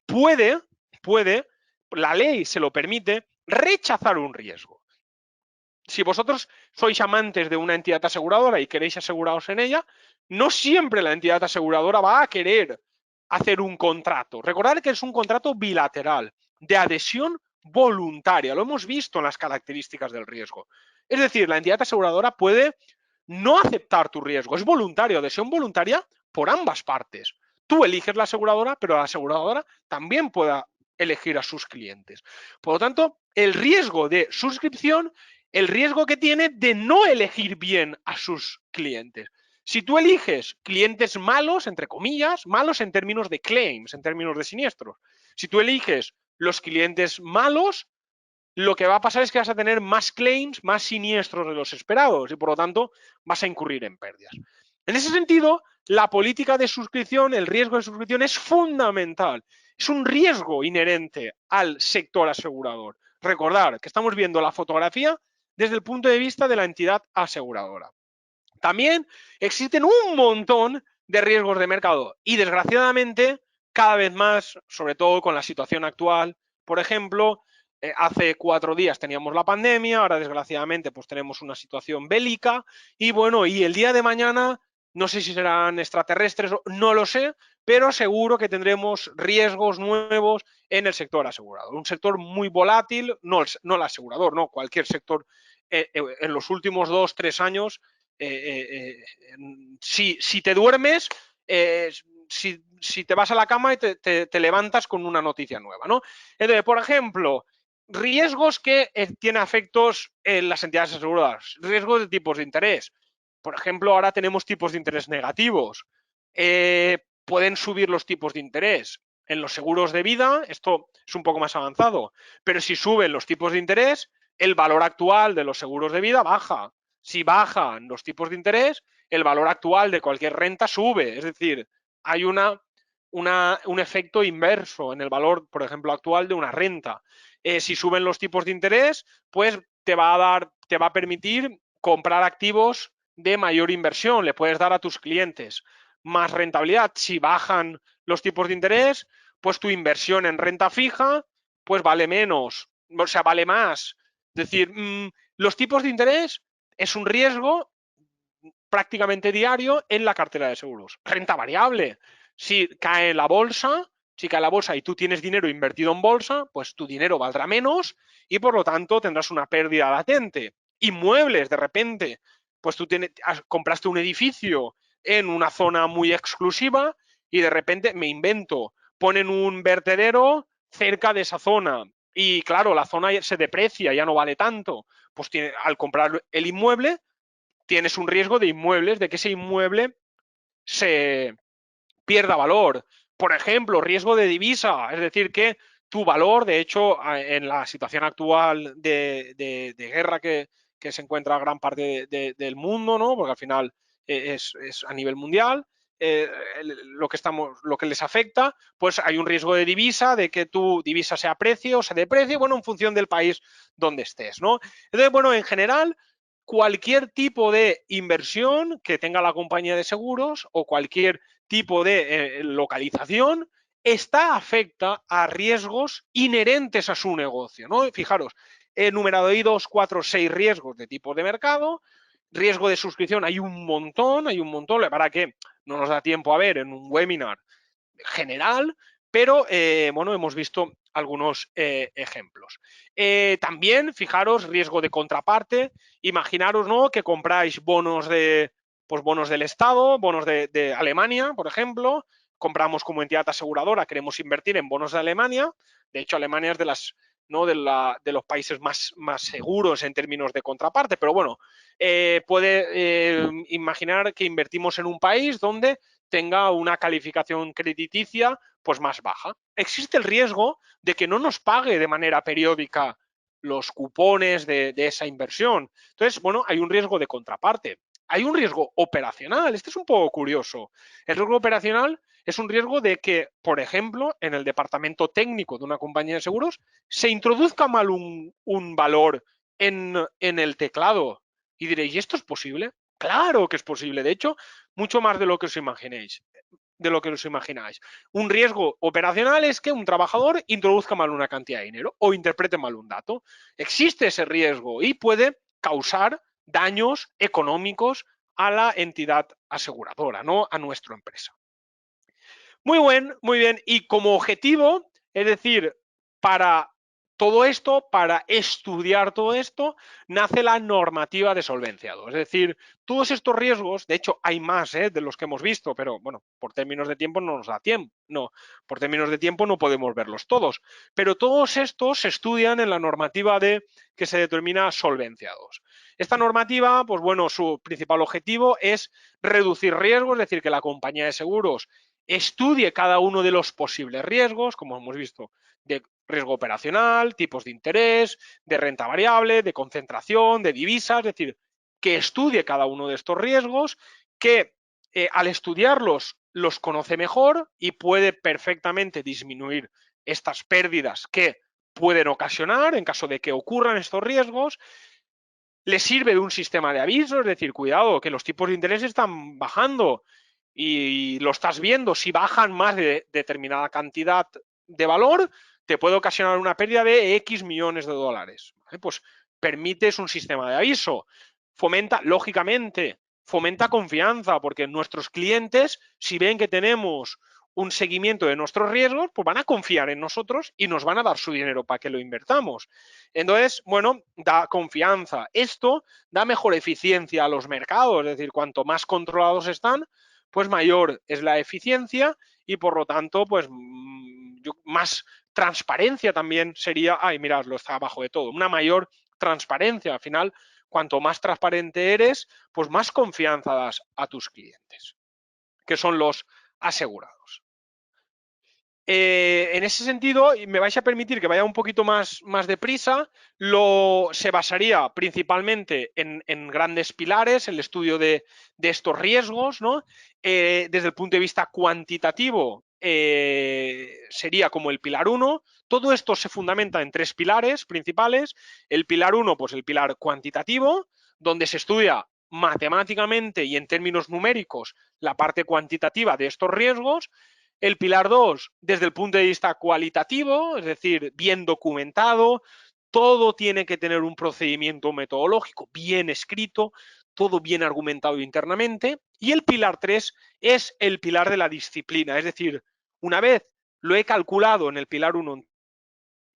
puede, la ley se lo permite, rechazar un riesgo. Si vosotros sois amantes de una entidad aseguradora y queréis aseguraros en ella, no siempre la entidad aseguradora va a querer hacer un contrato. Recordad que es un contrato bilateral, de adhesión voluntaria. Lo hemos visto en las características del riesgo. Es decir, la entidad aseguradora puede no aceptar tu riesgo. Es voluntario, adhesión voluntaria por ambas partes. Tú eliges la aseguradora, pero la aseguradora también pueda elegir a sus clientes. Por lo tanto, el riesgo de suscripción, el riesgo que tiene de no elegir bien a sus clientes. Si tú eliges clientes malos, entre comillas, malos en términos de claims, en términos de siniestros, si tú eliges los clientes malos, lo que va a pasar es que vas a tener más claims, más siniestros de los esperados y por lo tanto vas a incurrir en pérdidas. En ese sentido, la política de suscripción, el riesgo de suscripción es fundamental. Es un riesgo inherente al sector asegurador. Recordar que estamos viendo la fotografía desde el punto de vista de la entidad aseguradora. También existen un montón de riesgos de mercado y desgraciadamente cada vez más, sobre todo con la situación actual, por ejemplo, hace 4 días teníamos la pandemia, ahora desgraciadamente pues tenemos una situación bélica y bueno, y el día de mañana no sé si serán extraterrestres, no lo sé, pero seguro que tendremos riesgos nuevos en el sector asegurador. Un sector muy volátil, no el asegurador, no, cualquier sector en los últimos 2-3 años si te duermes, si te vas a la cama y te levantas con una noticia nueva, ¿no? Entonces, por ejemplo, riesgos que tienen efectos en las entidades aseguradoras, riesgos de tipos de interés. Por ejemplo, ahora tenemos tipos de interés negativos. Pueden subir los tipos de interés. En los seguros de vida, esto es un poco más avanzado, pero si suben los tipos de interés, el valor actual de los seguros de vida baja. Si bajan los tipos de interés, el valor actual de cualquier renta sube. Es decir, hay un efecto inverso en el valor, por ejemplo, actual de una renta. Si suben los tipos de interés, pues te va a permitir comprar activos de mayor inversión. Le puedes dar a tus clientes más rentabilidad. Si bajan los tipos de interés, pues tu inversión en renta fija, pues vale menos, o sea, vale más. Es decir, los tipos de interés es un riesgo prácticamente diario en la cartera de seguros. Renta variable. Si cae la bolsa, y tú tienes dinero invertido en bolsa, pues tu dinero valdrá menos y por lo tanto tendrás una pérdida latente. Inmuebles, de repente, pues tú compraste un edificio en una zona muy exclusiva y de repente, me invento, ponen un vertedero cerca de esa zona y claro, la zona se deprecia, ya no vale tanto. Pues al comprar el inmueble, tienes un riesgo de inmuebles, de que ese inmueble se pierda valor. Por ejemplo, riesgo de divisa, es decir, que tu valor, de hecho, en la situación actual de guerra que se encuentra gran parte del mundo, ¿no? Porque al final es a nivel mundial, lo que les afecta, pues hay un riesgo de divisa, de que tu divisa se aprecie o se deprecie, bueno, en función del país donde estés, ¿no? Entonces, bueno, en general, cualquier tipo de inversión que tenga la compañía de seguros o cualquier tipo de localización afecta a riesgos inherentes a su negocio, ¿no? Fijaros, he enumerado ahí 2, 4, 6 riesgos de tipo de mercado. Riesgo de suscripción hay un montón, la verdad que no nos da tiempo a ver en un webinar general, pero bueno, hemos visto algunos ejemplos. También, fijaros, riesgo de contraparte. Imaginaros, ¿no?, que compráis bonos bonos del Estado, bonos de Alemania, por ejemplo. Compramos como entidad aseguradora, queremos invertir en bonos de Alemania. De hecho, Alemania es de los países más seguros en términos de contraparte, pero bueno, puede imaginar que invertimos en un país donde tenga una calificación crediticia pues más baja. Existe el riesgo de que no nos pague de manera periódica los cupones de esa inversión. Entonces, bueno, hay un riesgo de contraparte. Hay un riesgo operacional. Este es un poco curioso. El riesgo operacional es un riesgo de que, por ejemplo, en el departamento técnico de una compañía de seguros se introduzca mal un valor en el teclado. Y diréis, ¿y esto es posible? Claro que es posible. De hecho, mucho más de lo que os imaginéis. De lo que os imagináis. Un riesgo operacional es que un trabajador introduzca mal una cantidad de dinero o interprete mal un dato. Existe ese riesgo y puede causar daños económicos a la entidad aseguradora, no a nuestra empresa. Muy bien. Y como objetivo, es decir, para todo esto, para estudiar todo esto, nace la normativa de Solvencia II. Es decir, todos estos riesgos, de hecho hay más de los que hemos visto, pero bueno, por términos de tiempo no nos da tiempo. No, por términos de tiempo no podemos verlos todos. Pero todos estos se estudian en la normativa que se determina Solvencia II. Esta normativa, pues bueno, su principal objetivo es reducir riesgos, es decir, que la compañía de seguros estudie cada uno de los posibles riesgos, como hemos visto, de riesgo operacional, tipos de interés, de renta variable, de concentración, de divisas, es decir, que estudie cada uno de estos riesgos, que al estudiarlos los conoce mejor y puede perfectamente disminuir estas pérdidas que pueden ocasionar en caso de que ocurran estos riesgos. Le sirve de un sistema de aviso, es decir, cuidado, que los tipos de interés están bajando y lo estás viendo, si bajan más de determinada cantidad de valor, te puede ocasionar una pérdida de X millones de dólares. ¿Vale? Pues permites un sistema de aviso. Fomenta, lógicamente, fomenta confianza, porque nuestros clientes, si ven que tenemos un seguimiento de nuestros riesgos, pues van a confiar en nosotros y nos van a dar su dinero para que lo invertamos. Entonces, bueno, da confianza. Esto da mejor eficiencia a los mercados, es decir, cuanto más controlados están, pues mayor es la eficiencia y por lo tanto, pues más transparencia también sería, ay, mirad, lo está abajo de todo, una mayor transparencia. Al final, cuanto más transparente eres, pues más confianza das a tus clientes, que son los asegurados. En ese sentido, y me vais a permitir que vaya un poquito más deprisa, se basaría principalmente en grandes pilares, el estudio de estos riesgos, ¿no? Desde el punto de vista cuantitativo, sería como el pilar 1. Todo esto se fundamenta en 3 pilares principales. El pilar 1, pues el pilar cuantitativo, donde se estudia matemáticamente y en términos numéricos la parte cuantitativa de estos riesgos. El pilar 2, desde el punto de vista cualitativo, es decir, bien documentado, todo tiene que tener un procedimiento metodológico bien escrito, todo bien argumentado internamente. Y el pilar 3 es el pilar de la disciplina, es decir, una vez lo he calculado en el pilar 1 en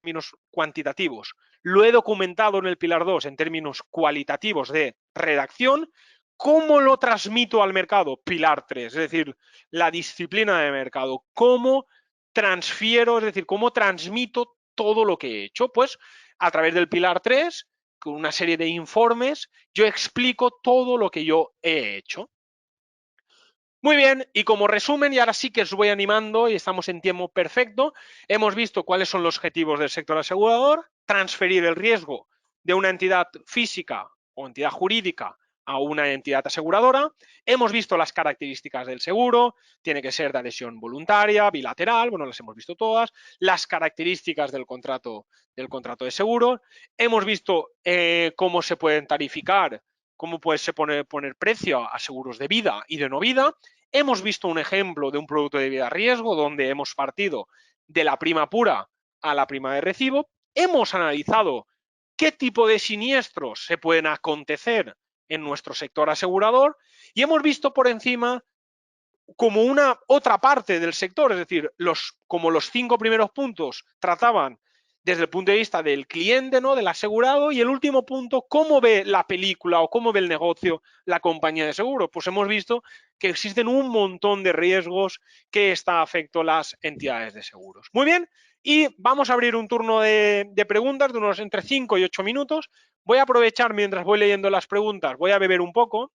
términos cuantitativos, lo he documentado en el pilar 2 en términos cualitativos de redacción, ¿cómo lo transmito al mercado? Pilar 3, es decir, la disciplina de mercado. ¿Cómo transfiero, es decir, cómo transmito todo lo que he hecho? Pues a través del pilar 3, con una serie de informes, yo explico todo lo que yo he hecho. Muy bien, y como resumen, y ahora sí que os voy animando y estamos en tiempo perfecto, hemos visto cuáles son los objetivos del sector asegurador, transferir el riesgo de una entidad física o entidad jurídica a una entidad aseguradora. Hemos visto las características del seguro, tiene que ser de adhesión voluntaria, bilateral, bueno, las hemos visto todas, las características del contrato de seguro. Hemos visto cómo se pueden tarificar, cómo se poner precio a seguros de vida y de no vida. Hemos visto un ejemplo de un producto de vida riesgo donde hemos partido de la prima pura a la prima de recibo. Hemos analizado qué tipo de siniestros se pueden acontecer en nuestro sector asegurador y hemos visto por encima como una otra parte del sector, es decir, como los 5 primeros puntos trataban desde el punto de vista del cliente, ¿no? Del asegurado, y el último punto, cómo ve la película o cómo ve el negocio la compañía de seguros. Pues hemos visto que existen un montón de riesgos que está afecto a las entidades de seguros. Muy bien, y vamos a abrir un turno de preguntas de unos entre 5 y 8 minutos. Voy a aprovechar mientras voy leyendo las preguntas, voy a beber un poco.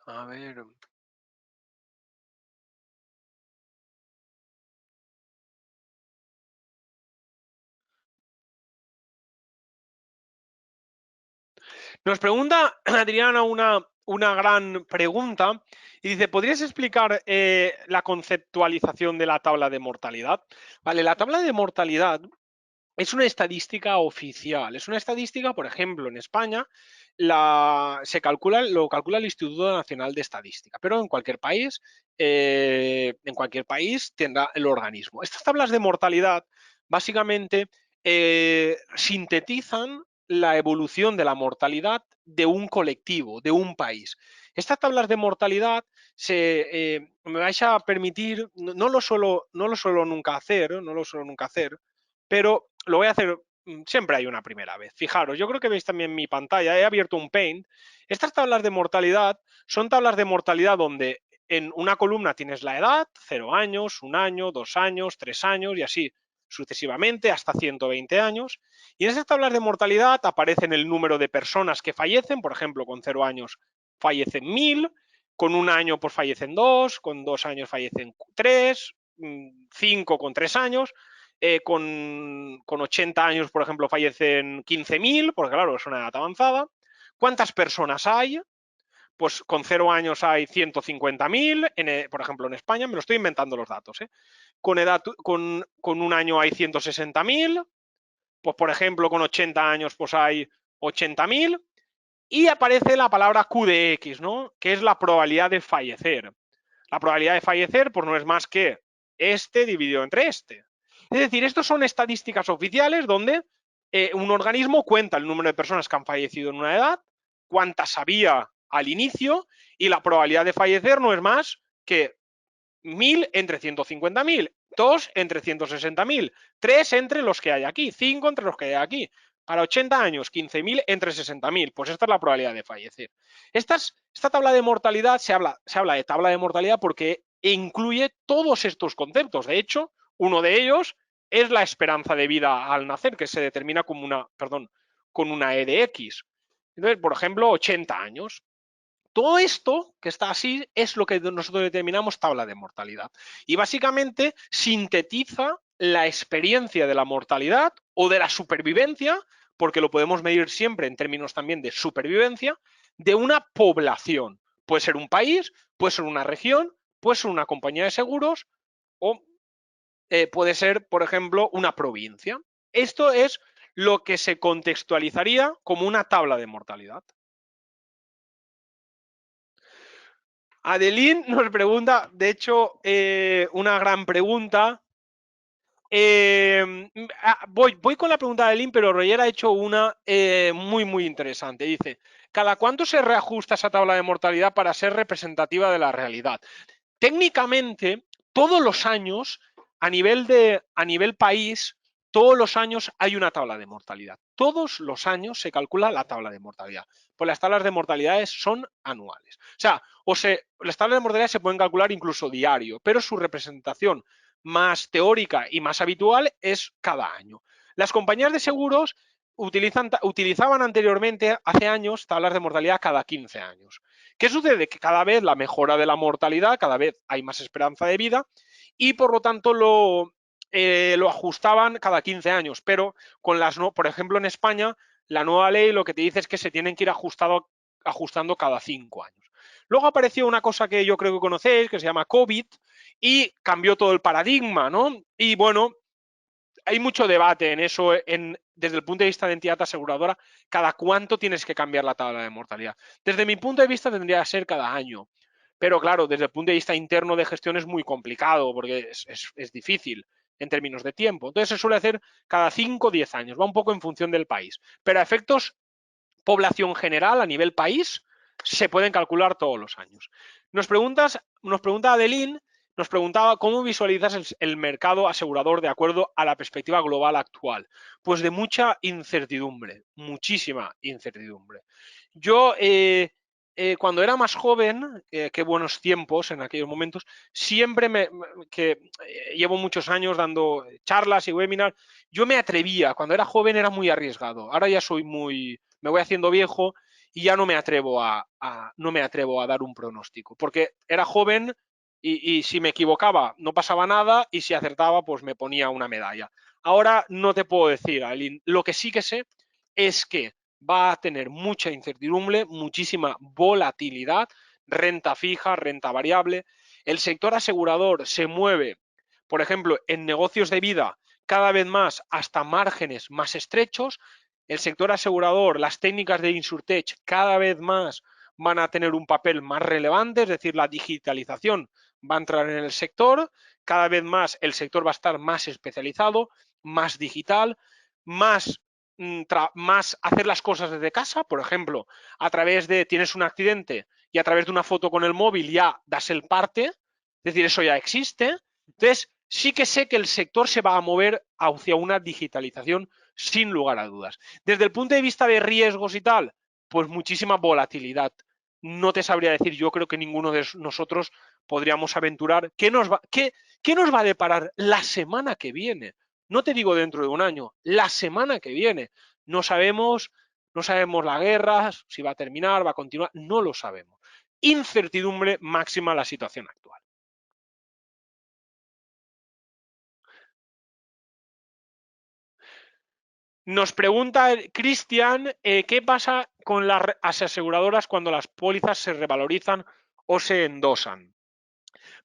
A ver. Nos pregunta Adriana una gran pregunta y dice, ¿podrías explicar la conceptualización de la tabla de mortalidad? Vale, la tabla de mortalidad es una estadística oficial. Es una estadística, por ejemplo, en España lo calcula el Instituto Nacional de Estadística, pero en cualquier país tendrá el organismo. Estas tablas de mortalidad básicamente sintetizan la evolución de la mortalidad de un colectivo, de un país. Estas tablas de mortalidad me vais a permitir, no lo suelo nunca hacer, pero lo voy a hacer siempre hay una primera vez. Fijaros, yo creo que veis también mi pantalla, he abierto un Paint. Estas tablas de mortalidad son tablas de mortalidad donde en una columna tienes la edad, 0 años, 1 año, 2 años, 3 años y así sucesivamente hasta 120 años. Y en esas tablas de mortalidad aparecen el número de personas que fallecen, por ejemplo, con 0 años fallecen 1000, con 1 año pues fallecen 2, con 2 años fallecen 3, 5 con 3 años, con 80 años, por ejemplo, fallecen 15.000, porque claro, es una edad avanzada. ¿Cuántas personas hay? Pues con 0 años hay 150.000, por ejemplo, en España, me lo estoy inventando los datos, ¿eh? Con 1 año hay 160.000, pues por ejemplo, con 80 años pues hay 80.000, y aparece la palabra QDX, ¿no? Que es la probabilidad de fallecer. La probabilidad de fallecer pues no es más que este dividido entre este. Es decir, estos son estadísticas oficiales donde un organismo cuenta el número de personas que han fallecido en una edad, cuántas había al inicio, y la probabilidad de fallecer no es más que 1000 entre 150.000, 2 entre 160.000, 3 entre los que hay aquí, 5 entre los que hay aquí. Para 80 años, 15.000 entre 60.000. Pues esta es la probabilidad de fallecer. Esta tabla de mortalidad, se habla de tabla de mortalidad porque incluye todos estos conceptos. De hecho, uno de ellos es la esperanza de vida al nacer, que se determina como con una E de X. Entonces, por ejemplo, 80 años. Todo esto que está así es lo que nosotros determinamos tabla de mortalidad. Y básicamente sintetiza la experiencia de la mortalidad o de la supervivencia, porque lo podemos medir siempre en términos también de supervivencia, de una población. Puede ser un país, puede ser una región, puede ser una compañía de seguros o puede ser, por ejemplo, una provincia. Esto es lo que se contextualizaría como una tabla de mortalidad. Adeline nos pregunta, de hecho, una gran pregunta. Voy con la pregunta de Adeline, pero Roger ha hecho una muy interesante. Dice, ¿cada cuánto se reajusta esa tabla de mortalidad para ser representativa de la realidad? Técnicamente, todos los años, a nivel país, todos los años hay una tabla de mortalidad. Todos los años se calcula la tabla de mortalidad. Pues las tablas de mortalidades son anuales. Las tablas de mortalidad se pueden calcular incluso diario, pero su representación más teórica y más habitual es cada año. Las compañías de seguros utilizaban anteriormente, hace años, tablas de mortalidad cada 15 años. ¿Qué sucede? Que cada vez la mejora de la mortalidad, cada vez hay más esperanza de vida y por lo tanto lo ajustaban cada 15 años, pero por ejemplo en España la nueva ley lo que te dice es que se tienen que ir ajustando cada 5 años. Luego apareció una cosa que yo creo que conocéis, que se llama COVID, y cambió todo el paradigma, ¿no? Y bueno, hay mucho debate en eso, desde el punto de vista de entidad aseguradora, cada cuánto tienes que cambiar la tabla de mortalidad. Desde mi punto de vista tendría que ser cada año, pero claro, desde el punto de vista interno de gestión es muy complicado porque es difícil en términos de tiempo. Entonces se suele hacer cada 5 o 10 años, va un poco en función del país. Pero a efectos población general a nivel país se pueden calcular todos los años. Nos pregunta Adeline, nos preguntaba cómo visualizas el mercado asegurador de acuerdo a la perspectiva global actual. Pues de mucha incertidumbre, muchísima incertidumbre. Yo cuando era más joven, qué buenos tiempos en aquellos momentos, siempre llevo muchos años dando charlas y webinars, yo me atrevía, cuando era joven era muy arriesgado, ahora ya me voy haciendo viejo y ya no me atrevo a dar un pronóstico, porque era joven y si me equivocaba no pasaba nada y si acertaba pues me ponía una medalla. Ahora no te puedo decir, Aileen, lo que sí que sé es que va a tener mucha incertidumbre, muchísima volatilidad, renta fija, renta variable. El sector asegurador se mueve, por ejemplo, en negocios de vida cada vez más hasta márgenes más estrechos. El sector asegurador, las técnicas de InsurTech cada vez más van a tener un papel más relevante, es decir, la digitalización va a entrar en el sector, cada vez más el sector va a estar más especializado, más digital, más hacer las cosas desde casa, por ejemplo, tienes un accidente y a través de una foto con el móvil ya das el parte, es decir, eso ya existe. Entonces, sí que sé que el sector se va a mover hacia una digitalización sin lugar a dudas. Desde el punto de vista de riesgos y tal, pues muchísima volatilidad. No te sabría decir, yo creo que ninguno de nosotros podríamos aventurar qué nos va a deparar la semana que viene. No te digo dentro de un año, la semana que viene. No sabemos, no sabemos la guerra, si va a terminar, va a continuar, no lo sabemos. Incertidumbre máxima la situación actual. Nos pregunta Cristian, ¿qué pasa con las aseguradoras cuando las pólizas se revalorizan o se endosan?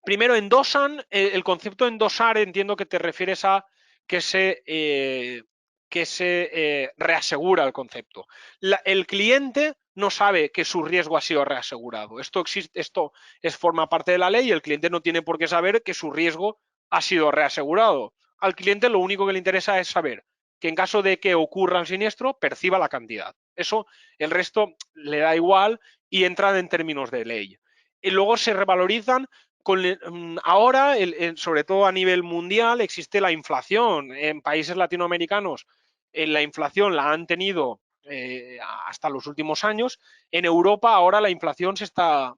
Primero, endosan, el concepto de endosar entiendo que te refieres a que se reasegura el concepto. El cliente no sabe que su riesgo ha sido reasegurado. Esto forma parte de la ley y el cliente no tiene por qué saber que su riesgo ha sido reasegurado. Al cliente lo único que le interesa es saber que en caso de que ocurra un siniestro, perciba la cantidad. Eso, el resto le da igual y entran en términos de ley. Y luego se revalorizan ahora, sobre todo a nivel mundial, existe la inflación. En países latinoamericanos, la inflación la han tenido hasta los últimos años. En Europa ahora la inflación se está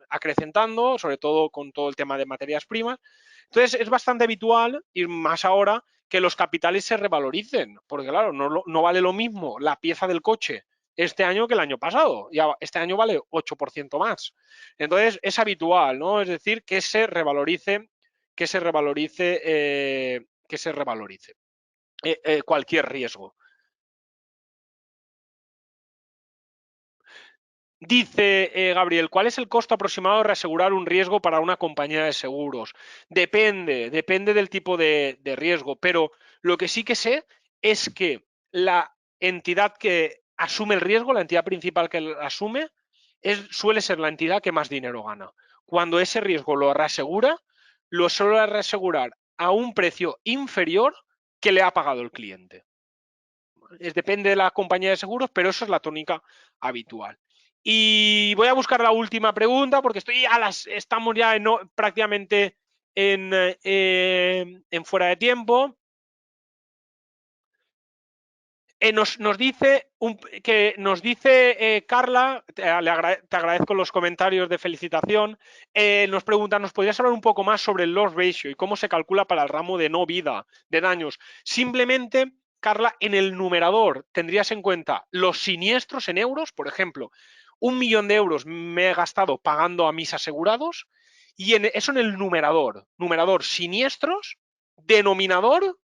acrecentando, sobre todo con todo el tema de materias primas. Entonces es bastante habitual, y más ahora, que los capitales se revaloricen, porque claro, no vale lo mismo la pieza del coche este año que el año pasado. Ya este año vale 8% más. Entonces es habitual, ¿no? Es decir, que se revalorice cualquier riesgo. Dice Gabriel, ¿cuál es el costo aproximado de reasegurar un riesgo para una compañía de seguros? Depende del tipo de riesgo, pero lo que sí que sé es que la entidad que asume el riesgo, la entidad principal que lo asume, suele ser la entidad que más dinero gana. Cuando ese riesgo lo reasegura, lo suele reasegurar a un precio inferior que le ha pagado el cliente. Depende de la compañía de seguros, pero eso es la tónica habitual. Y voy a buscar la última pregunta porque estamos ya prácticamente en fuera de tiempo. Nos dice Carla, te agradezco los comentarios de felicitación, nos pregunta, ¿nos podrías hablar un poco más sobre el loss ratio y cómo se calcula para el ramo de no vida, de daños? Simplemente, Carla, en el numerador tendrías en cuenta los siniestros en euros, por ejemplo, 1.000.000 de euros me he gastado pagando a mis asegurados, y eso en el numerador siniestros, denominador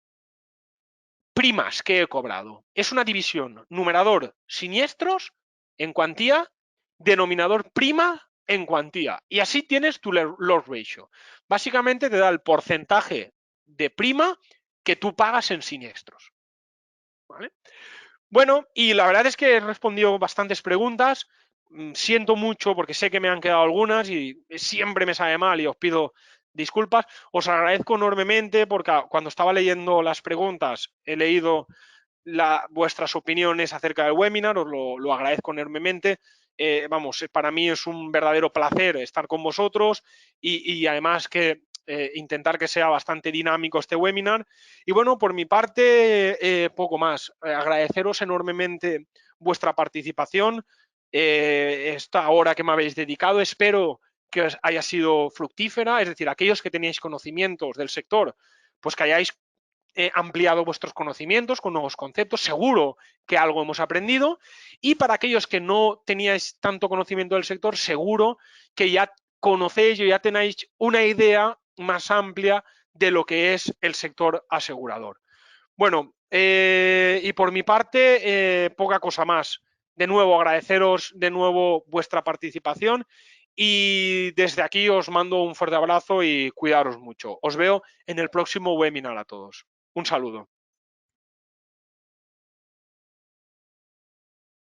primas que he cobrado. Es una división, numerador siniestros en cuantía, denominador prima en cuantía. Y así tienes tu loss ratio. Básicamente te da el porcentaje de prima que tú pagas en siniestros. ¿Vale? Bueno, y la verdad es que he respondido bastantes preguntas. Siento mucho porque sé que me han quedado algunas y siempre me sabe mal y os pido disculpas. Os agradezco enormemente porque cuando estaba leyendo las preguntas he leído vuestras opiniones acerca del webinar, os lo agradezco enormemente. Vamos, para mí es un verdadero placer estar con vosotros y además que intentar que sea bastante dinámico este webinar. Y bueno, por mi parte, poco más. Agradeceros enormemente vuestra participación, esta hora que me habéis dedicado. Espero que os haya sido fructífera, es decir, aquellos que teníais conocimientos del sector, pues que hayáis ampliado vuestros conocimientos con nuevos conceptos, seguro que algo hemos aprendido, y para aquellos que no teníais tanto conocimiento del sector, seguro que ya conocéis y ya tenéis una idea más amplia de lo que es el sector asegurador. Bueno, y por mi parte, poca cosa más. De nuevo, agradeceros de nuevo vuestra participación y desde aquí os mando un fuerte abrazo y cuidaros mucho. Os veo en el próximo webinar a todos. Un saludo.